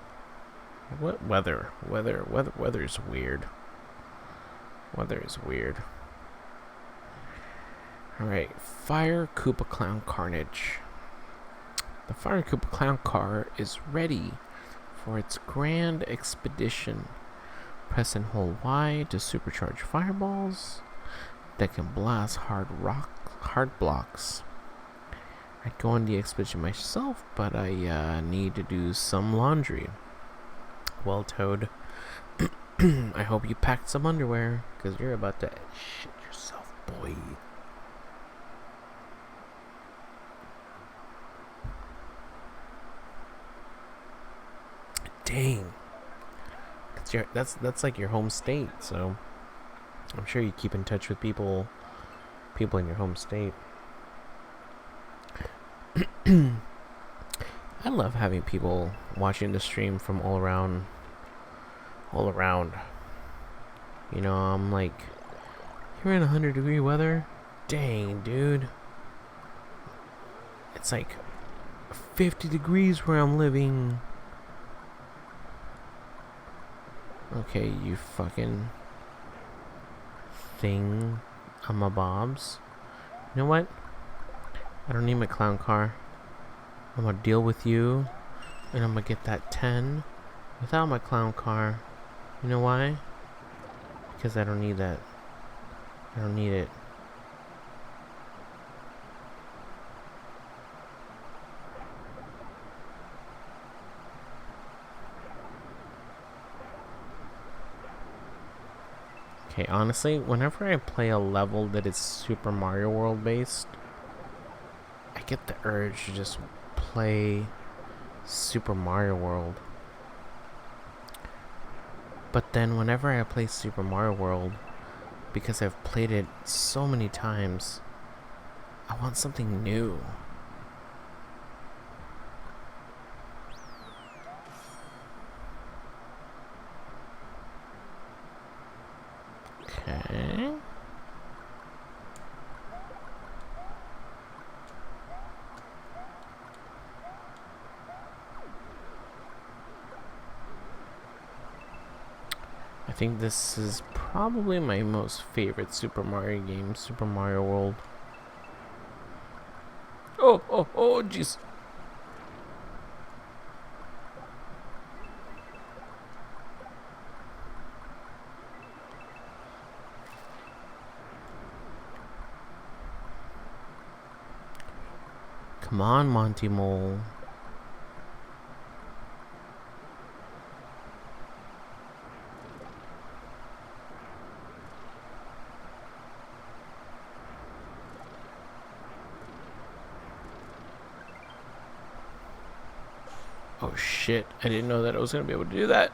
What weather? Weather's weird. Weather is weird. Alright, Fire Koopa Clown Carnage. The Fire Koopa Clown car is ready for its grand expedition. Press and hold Y to supercharge fireballs that can blast hard blocks. I'd go on the expedition myself, but I need to do some laundry. Well, Toad, I hope you packed some underwear, because you're about to shit yourself, boy. Dang. That's like your home state, so I'm sure you keep in touch with people in your home state. I love having people watching the stream from all around. You know, I'm like, you're in 100-degree weather? Dang, dude. It's like 50 degrees where I'm living. Okay, you fucking thing. I'm a Bob's. You know what? I don't need my clown car. I'm gonna deal with you, and I'm gonna get that 10 without my clown car. You know why? Because I don't need that. I don't need it. Okay, honestly, whenever I play a level that is Super Mario World based, I get the urge to just play Super Mario World. But then whenever I play Super Mario World, because I've played it so many times, I want something new. Okay. I think this is probably my most favorite Super Mario game, Super Mario World. Oh, jeez. Come on, Monty Mole. Oh shit, I didn't know that I was going to be able to do that.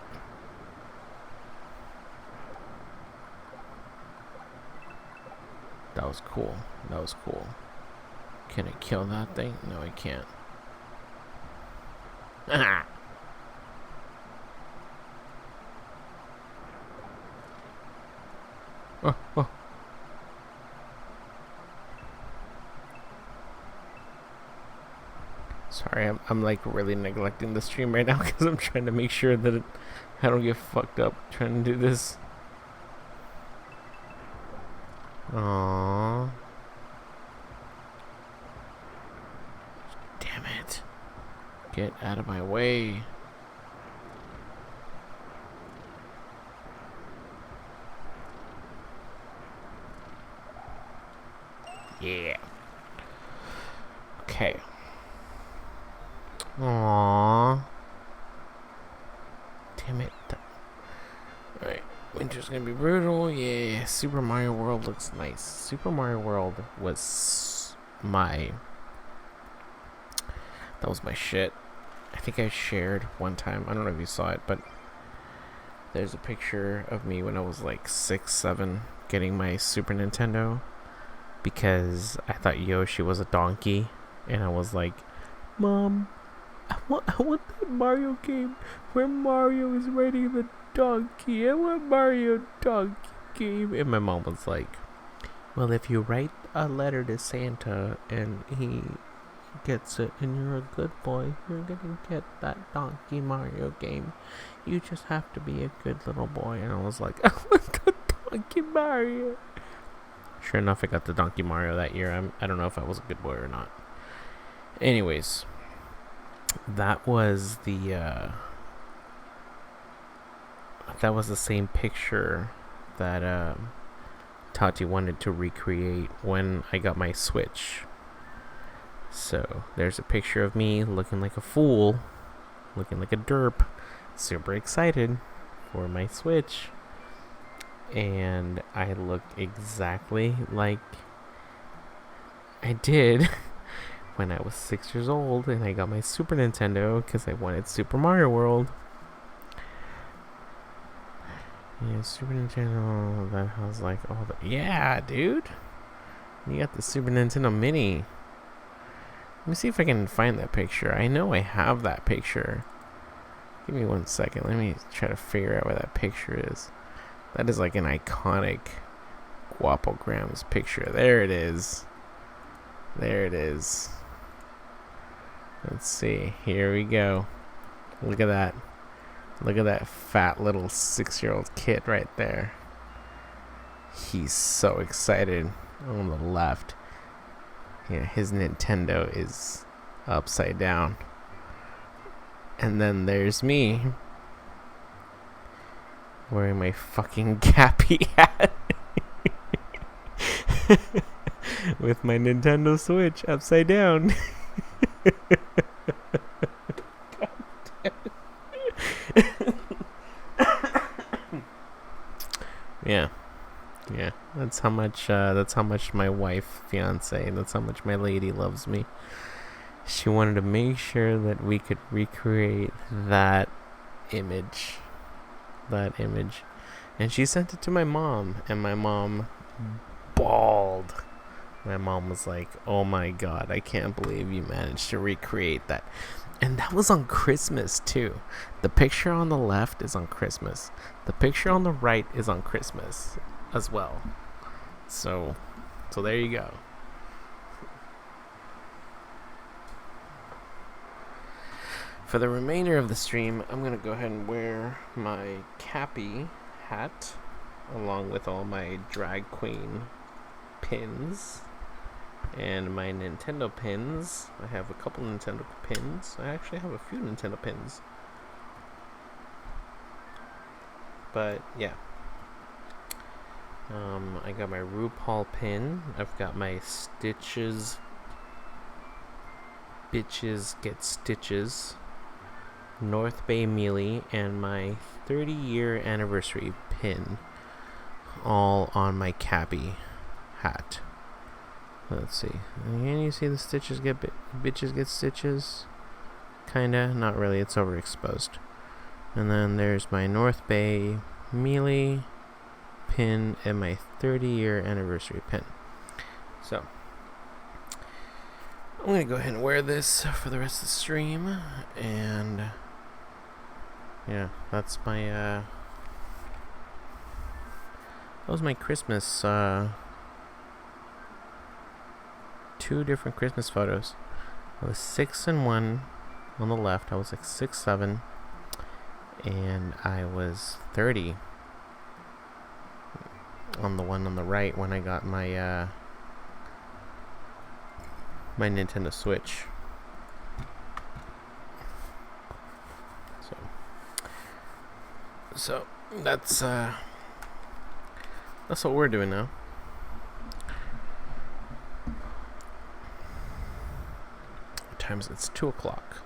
That was cool. That was cool. Can I kill that thing? No, I can't. Ah! Oh. Sorry, I'm like really neglecting the stream right now because I'm trying to make sure that I don't get fucked up trying to do this. Aww. Damn it. Get out of my way. Yeah. Okay. Aww. Damn it. Alright. Winter's gonna be brutal. Yeah. Super Mario World looks nice. Super Mario World was my... That was my shit. I think I shared one time. I don't know if you saw it, but there's a picture of me when I was like 6, 7, getting my Super Nintendo because I thought Yoshi was a donkey, and I was like, Mom, I want that Mario game where Mario is riding the donkey. I want Mario donkey game. And my mom was like, well, if you write a letter to Santa and he gets it and you're a good boy, you're gonna get that Donkey Mario game. You just have to be a good little boy. And I was like, I want the Donkey Mario. Sure enough, I got the Donkey Mario that year. I don't know if I was a good boy or not. Anyways, that was the same picture that Tati wanted to recreate when I got my Switch. So there's a picture of me looking like a fool, looking like a derp, super excited for my Switch. And I look exactly like I did when I was 6 years old and I got my Super Nintendo because I wanted Super Mario World. Yeah, Super Nintendo, that has like all the... Yeah, dude! You got the Super Nintendo Mini. Let me see if I can find that picture. I know I have that picture. Give me 1 second. Let me try to figure out where that picture is. That is like an iconic Guapograms picture. There it is. There it is. Let's see. Here we go. Look at that. Look at that fat little 6-year-old kid right there. He's so excited. On the left. Yeah, his Nintendo is upside down. And then there's me wearing my fucking Cappy hat with my Nintendo Switch upside down. Yeah. Yeah, that's how much my wife, fiance, that's how much my lady loves me. She wanted to make sure that we could recreate that image. And she sent it to my mom, and my mom bawled. My mom was like, oh my god, I can't believe you managed to recreate that. And that was on Christmas too. The picture on the left is on Christmas. The picture on the right is on Christmas as well. So there you go. For the remainder of the stream, I'm going to go ahead and wear my Cappy hat along with all my drag queen pins and my Nintendo pins. I have a couple Nintendo pins. I actually have a few Nintendo pins. But yeah. I got my RuPaul pin. I've got my Stitches Bitches Get Stitches North Bay Mealy and my 30-year anniversary pin, all on my Cappy hat. Let's see. Can you see the Stitches Get Bitches Get Stitches? Kinda, not really. It's overexposed. And then there's my North Bay Mealy pin and my 30-year anniversary pin. So I'm gonna go ahead and wear this for the rest of the stream, and yeah, that's my that was my Christmas 2 different Christmas photos. I was 6 and 1 on the left. I was like 6, 7, and I was 30 on the one on the right when I got my my Nintendo Switch. So that's what we're doing now. times it's 2 o'clock.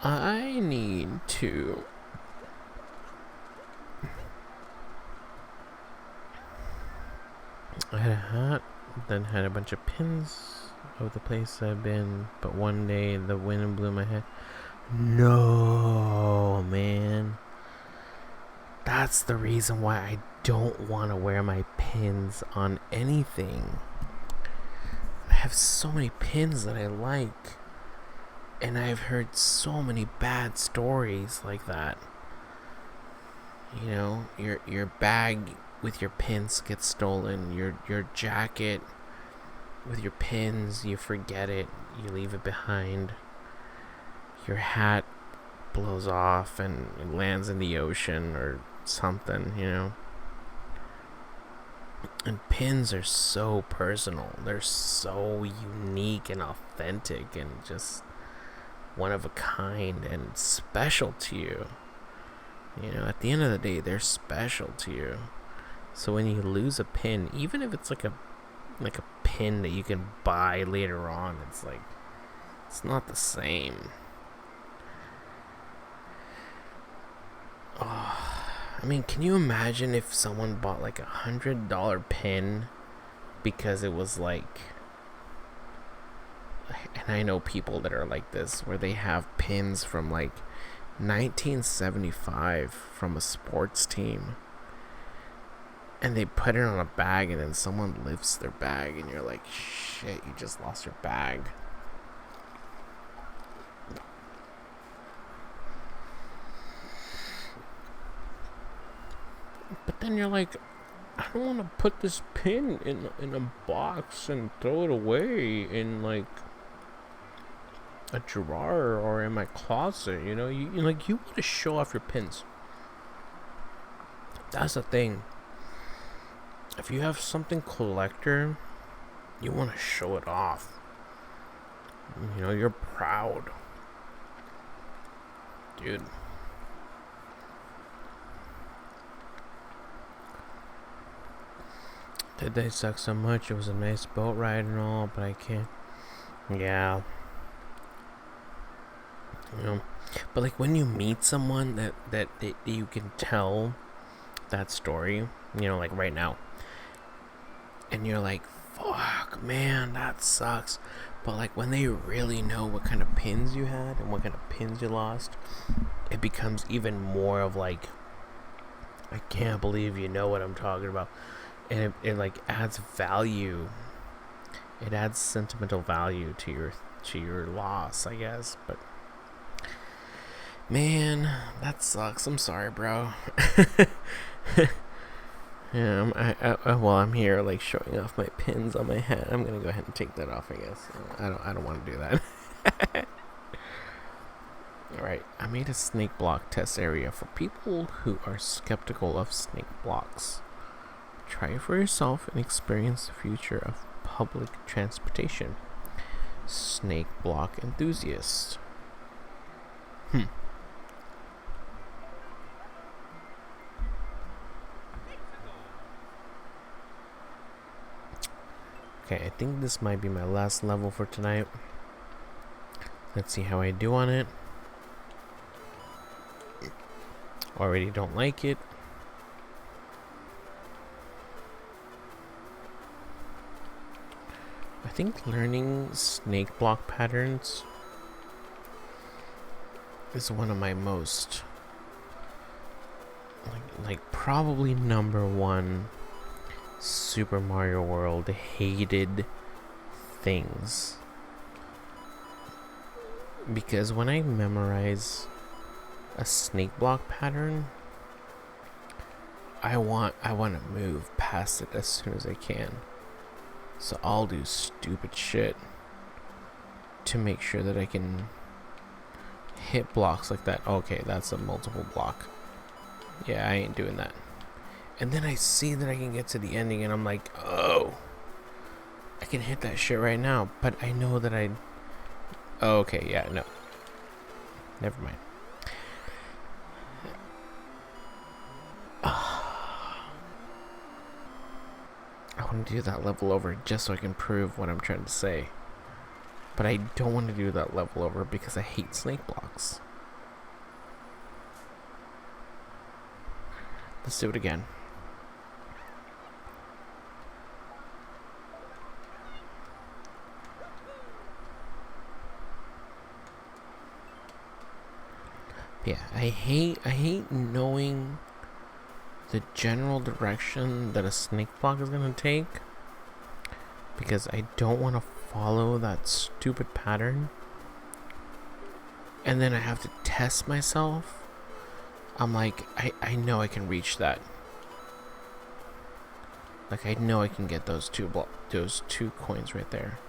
I need to I had a hat, then had a bunch of pins of the place I've been, but one day the wind blew my head. No, man. That's the reason why I don't want to wear my pins on anything. I have so many pins that I like, and I've heard so many bad stories like that. You know, your bag with your pins gets stolen, your jacket with your pins, you forget it, you leave it behind. Your hat blows off and it lands in the ocean or something, you know. And pins are so personal. They're so unique and authentic and just one of a kind and special to you. You know, at the end of the day, they're special to you. So when you lose a pin, even if it's like a pin that you can buy later on, it's like, it's not the same. Oh, I mean, can you imagine if someone bought like $100 pin because it was like, and I know people that are like this, where they have pins from like 1975 from a sports team, and they put it on a bag, and then someone lifts their bag, and you're like, shit, you just lost your bag. But then you're like, I don't want to put this pin in a box and throw it away in like a drawer or in my closet. You know, you want to show off your pins. That's the thing. If you have something collector, you want to show it off. You know, you're proud, dude. That day sucked so much. It was a nice boat ride and all, but I can't. Yeah. You know, but like when you meet someone that you can tell that story, you know, like right now, and you're like, fuck, man, that sucks. But like when they really know what kind of pins you had and what kind of pins you lost, it becomes even more of like, I can't believe you know what I'm talking about. And it like adds value. It adds sentimental value to your loss, I guess. But man, that sucks. I'm sorry, bro. Yeah, I'm here like showing off my pins on my hat. I'm gonna go ahead and take that off, I guess. I don't want to do that. Alright, I made a snake block test area for people who are skeptical of snake blocks. Try it for yourself and experience the future of public transportation. Snake block enthusiast. Okay, I think this might be my last level for tonight. Let's see how I do on it. Already don't like it. I think learning snake block patterns is one of my most like probably number one Super Mario World hated things. Because when I memorize a snake block pattern, I want to move past it as soon as I can. So I'll do stupid shit to make sure that I can hit blocks like that. Okay, that's a multiple block. Yeah, I ain't doing that. And then I see that I can get to the ending and I'm like, oh, I can hit that shit right now. But I know that oh, okay, yeah, no. Never mind. I want to do that level over just so I can prove what I'm trying to say. But I don't want to do that level over because I hate snake blocks. Let's do it again. Yeah, I hate knowing the general direction that a snake block is gonna take, because I don't want to follow that stupid pattern, and then I have to test myself. I'm like, I know I can reach that. Like, I know I can get those two coins right there.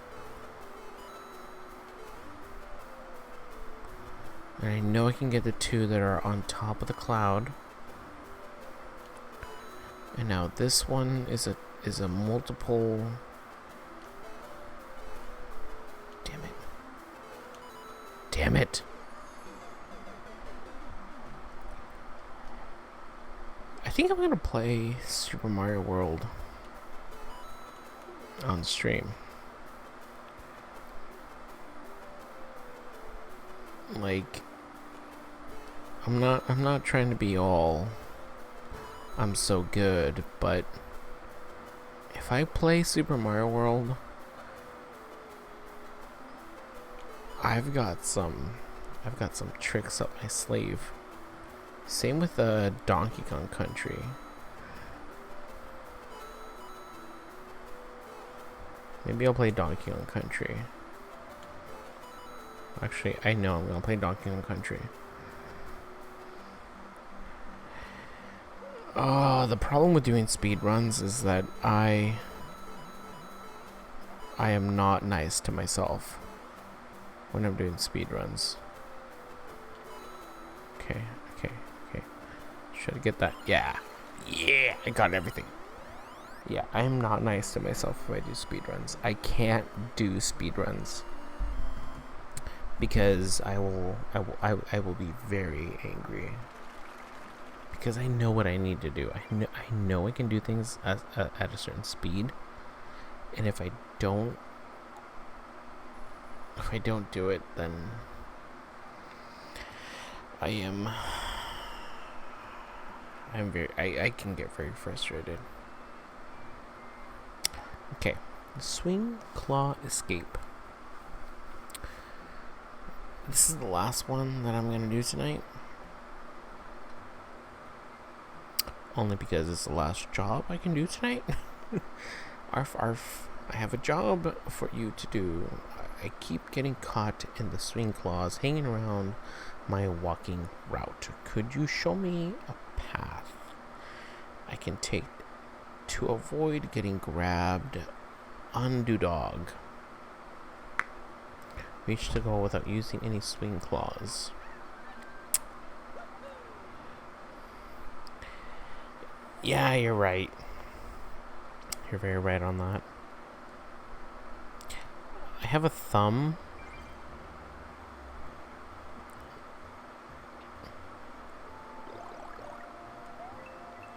And I know I can get the 2 that are on top of the cloud. And now this one is a multiple. Damn it. Damn it. I think I'm gonna play Super Mario World on stream. Like, I'm not trying to be all I'm so good, but if I play Super Mario World, I've got some tricks up my sleeve. Same with Donkey Kong Country. Maybe I'll play Donkey Kong Country. Actually, I know I'm gonna play Donkey Kong Country. The problem with doing speedruns is that I am not nice to myself when I'm doing speedruns. Okay. Should I get that? Yeah, I got everything. Yeah, I'm not nice to myself if I do speedruns. I can't do speedruns because I will be very angry. Because I know what I need to do. I know I can do things at a certain speed, and if I don't do it, then I can get very frustrated. Okay, swing, claw, escape. This is the last one that I'm gonna do tonight. Only because it's the last job I can do tonight. Arf, arf. I have a job for you to do. I keep getting caught in the swing claws hanging around my walking route. Could you show me a path I can take to avoid getting grabbed? Undo dog. Reach the goal without using any swing claws. Yeah, you're right. You're very right on that. I have a thumb.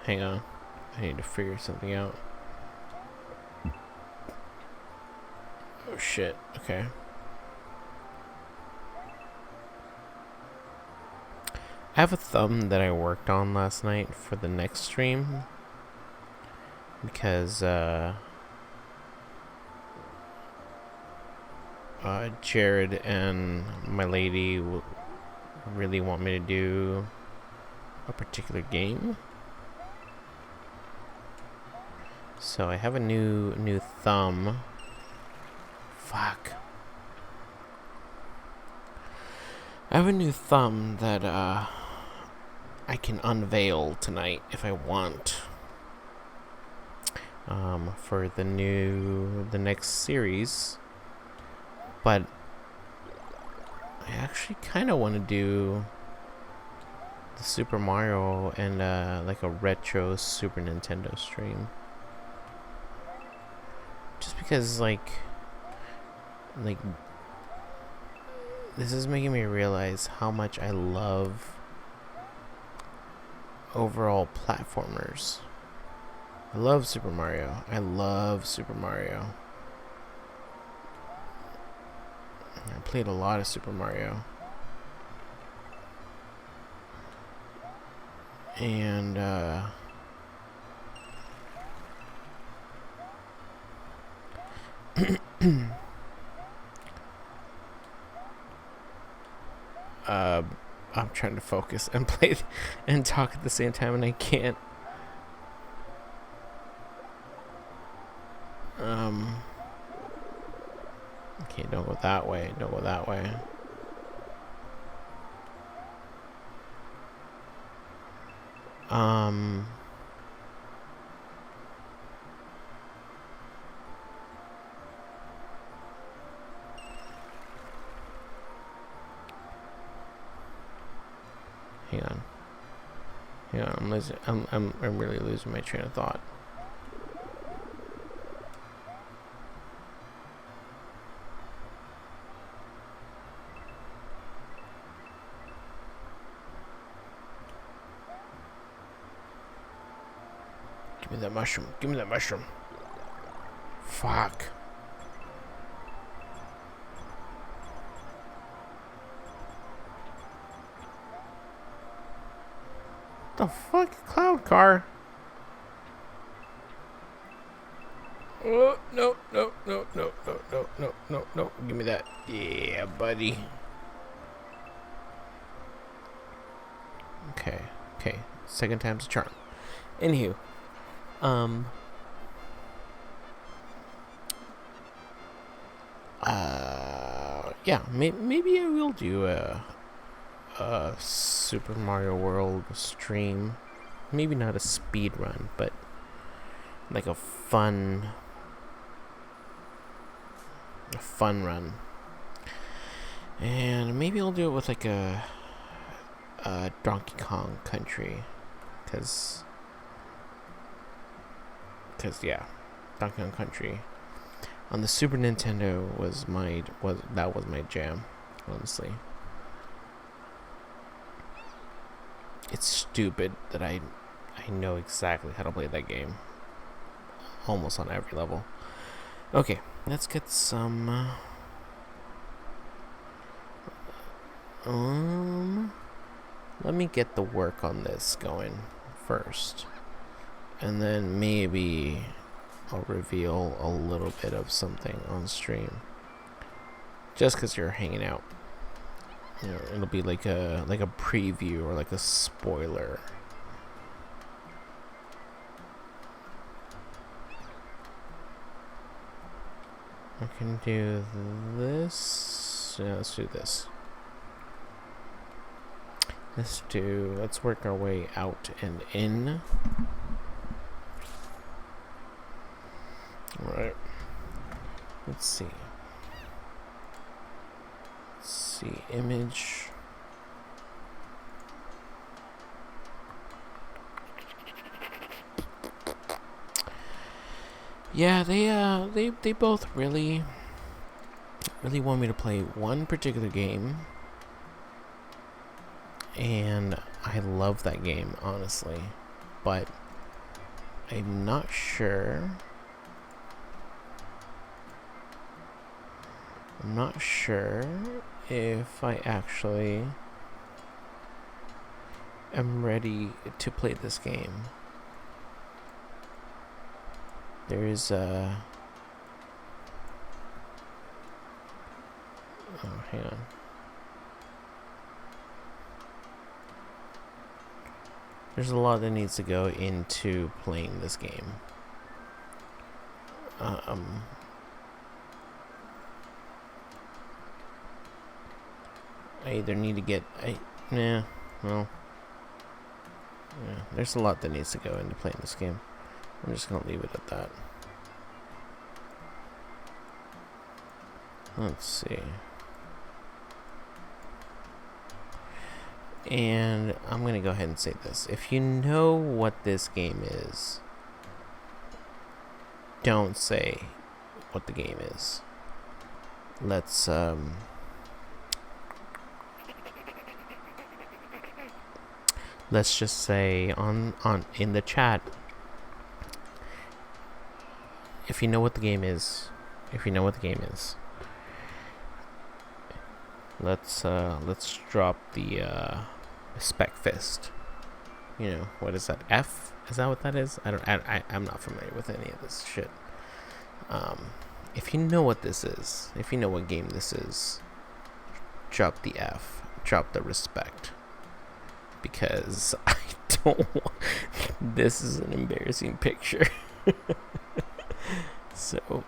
Hang on. I need to figure something out. Oh shit. Okay. I have a thumb that I worked on last night for the next stream because Jared and my lady really want me to do a particular game. So I have a new thumb. Fuck. I have a new thumb that I can unveil tonight if I want. For the next series. But I actually kind of want to do the Super Mario and like a retro Super Nintendo stream. Just because like this is making me realize how much I love overall platformers. I love Super Mario. played a lot of Super Mario. And I'm trying to focus and play and talk at the same time, and I can't. Okay, don't go that way. Don't go that way. Hang on. Hang on. I'm really losing my train of thought. Give me that mushroom. Give me that mushroom. Fuck. The fuck, cloud car? Oh, no, no, no, no, no, no, no, no, no. Give me that. Yeah, buddy. Okay, okay. Second time's a charm. Anywho, yeah, maybe I will do a Super Mario World stream. Maybe not a speed run, but like a fun run. And maybe I'll do it with like a Donkey Kong Country, cause yeah, Donkey Kong Country on the Super Nintendo was my jam, honestly. It's stupid that I know exactly how to play that game, almost on every level. Okay, let's get some. Let me get the work on this going first, and then maybe I'll reveal a little bit of something on stream. Just because you're hanging out, you know, it'll be like a preview or like a spoiler. I can do this. Yeah, let's do this. Let's work our way out and in. Alright. Let's see. Image. Yeah, they both really want me to play one particular game. And I love that game, honestly. But I'm not sure. I'm not sure if I actually am ready to play this game. There is a... Oh, hang on. There's a lot that needs to go into playing this game. I either need to get... there's a lot that needs to go into playing this game. I'm just gonna leave it at that. Let's see. And I'm gonna go ahead and say this. If you know what this game is, don't say what the game is. Let's just say on in the chat, if you know what the game is, let's drop the spec fist. You know, what is that? F? Is that what that is? I'm not familiar with any of this shit. If you know what this is, if you know what game this is, drop the F, drop the respect, because I don't want, this is an embarrassing picture. So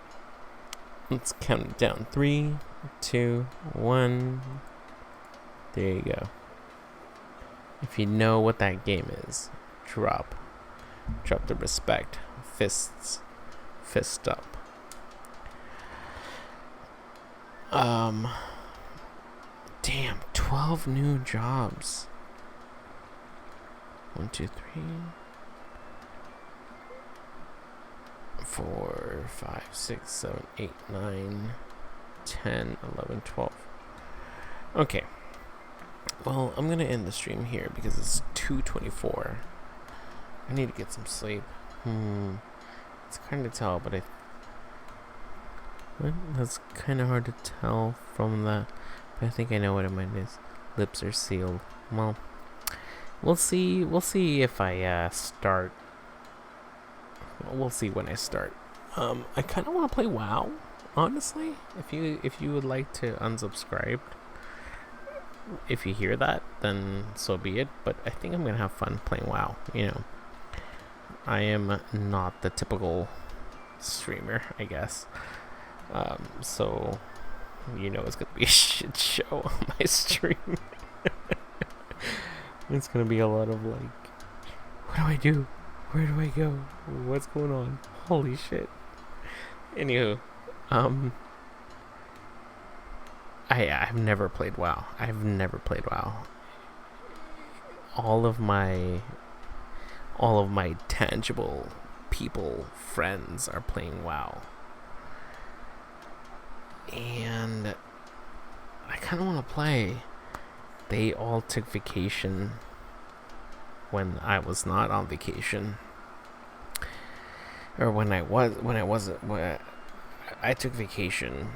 let's count it down. 3, 2, 1. There you go. If you know what that game is, drop the respect. Fist up. Damn, 12 new jobs. 1, 2, 3, 4, 5, 6, 7, 8, 9, 10, 11, 12. Okay. Well, I'm gonna end the stream here because it's 2:24. I need to get some sleep. It's kind of tell, but that's kind of hard to tell from that. But I think I know what it might is. Lips are sealed. Well, we'll see. We'll see if I start. We'll see when I start. I kind of want to play WoW. Honestly, if you would like to unsubscribe, if you hear that, then so be it. But I think I'm gonna have fun playing WoW. You know, I am not the typical streamer, I guess. So you know it's gonna be a shit show on my stream. It's gonna be a lot of like, what do I do? Where do I go? What's going on? Holy shit. Anywho, I've never played WoW. All of my tangible people, friends are playing WoW. And I kind of want to play. They all took vacation when I was not on vacation. Or I took vacation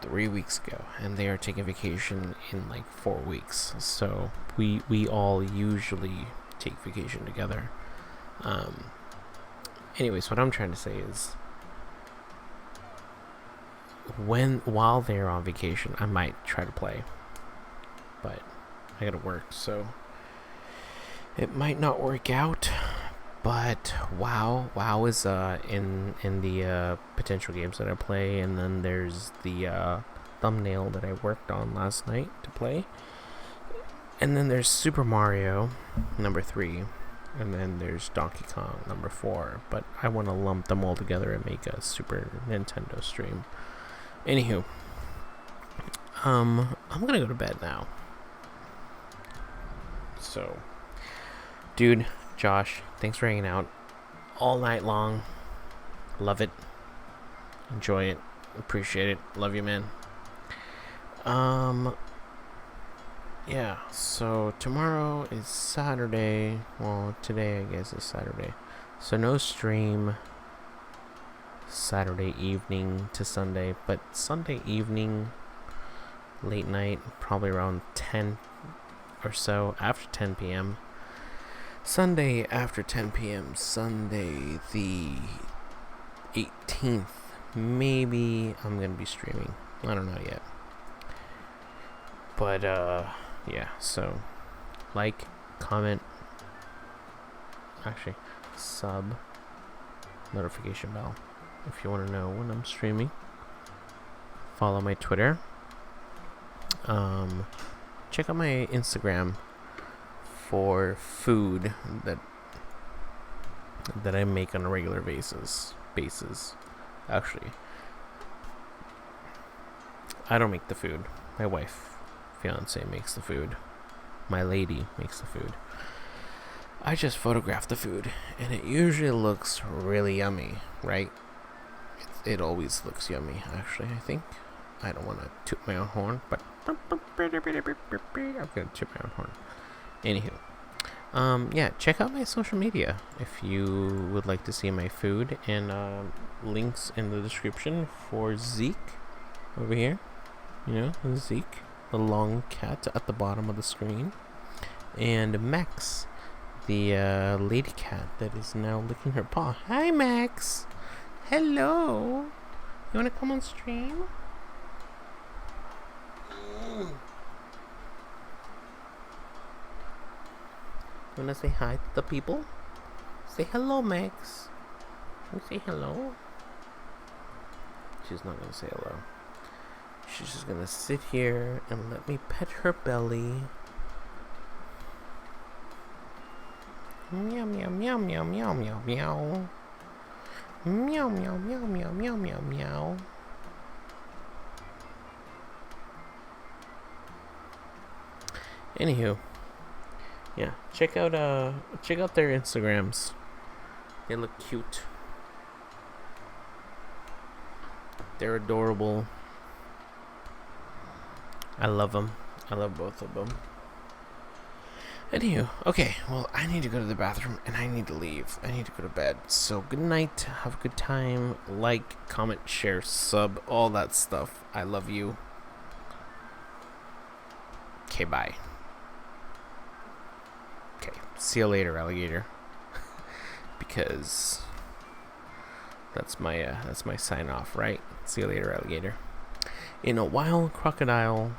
3 weeks ago, and they are taking vacation in like 4 weeks. So we all usually take vacation together. Anyways, what I'm trying to say is, while they're on vacation, I might try to play, but I gotta work, so it might not work out. But WoW is in the potential games that I play, and then there's the thumbnail that I worked on last night to play, and then there's Super Mario number 3, and then there's Donkey Kong number 4. But I want to lump them all together and make a Super Nintendo stream. Anywho, I'm gonna go to bed now. So, dude, Josh, thanks for hanging out all night long. Love it. Enjoy it. Appreciate it. Love you, man. Yeah, so tomorrow is Saturday. Well, today I guess is Saturday. So no stream Saturday evening to Sunday, but Sunday evening, late night, probably around 10 or so, after 10 p.m. Sunday after 10 p.m. Sunday the 18th. Maybe I'm going to be streaming. I don't know yet. But, yeah, so like, comment, actually, sub, notification bell if you want to know when I'm streaming. Follow my Twitter. Check out my Instagram for food that I make on a regular basis. Actually, I don't make the food. My wife, fiance, makes the food. My lady makes the food. I just photograph the food, and it usually looks really yummy, right? It always looks yummy, actually, I think. I don't want to toot my own horn, but I'm going to toot my own horn. Anywho, yeah, check out my social media if you would like to see my food, and links in the description for Zeke over here. You know, Zeke. the long cat at the bottom of the screen, and Max, the lady cat that is now licking her paw. Hi, Max. Hello. You want to come on stream? You want to say hi to the people? Say hello, Max. Can you say hello? She's not going to say hello. She's just going to sit here and let me pet her belly. Meow, meow, meow, meow, meow, meow, meow. Meow, meow, meow, meow, meow, meow, meow. Anywho, yeah, check out their Instagrams. They look cute. They're adorable. I love them. I love both of them. Anywho, okay, well, I need to go to the bathroom and I need to leave. I need to go to bed. So, good night. Have a good time. Like, comment, share, sub, all that stuff. I love you. Okay, bye. Okay, see you later, alligator. Because that's my sign off, right? See you later, alligator. In a while, crocodile.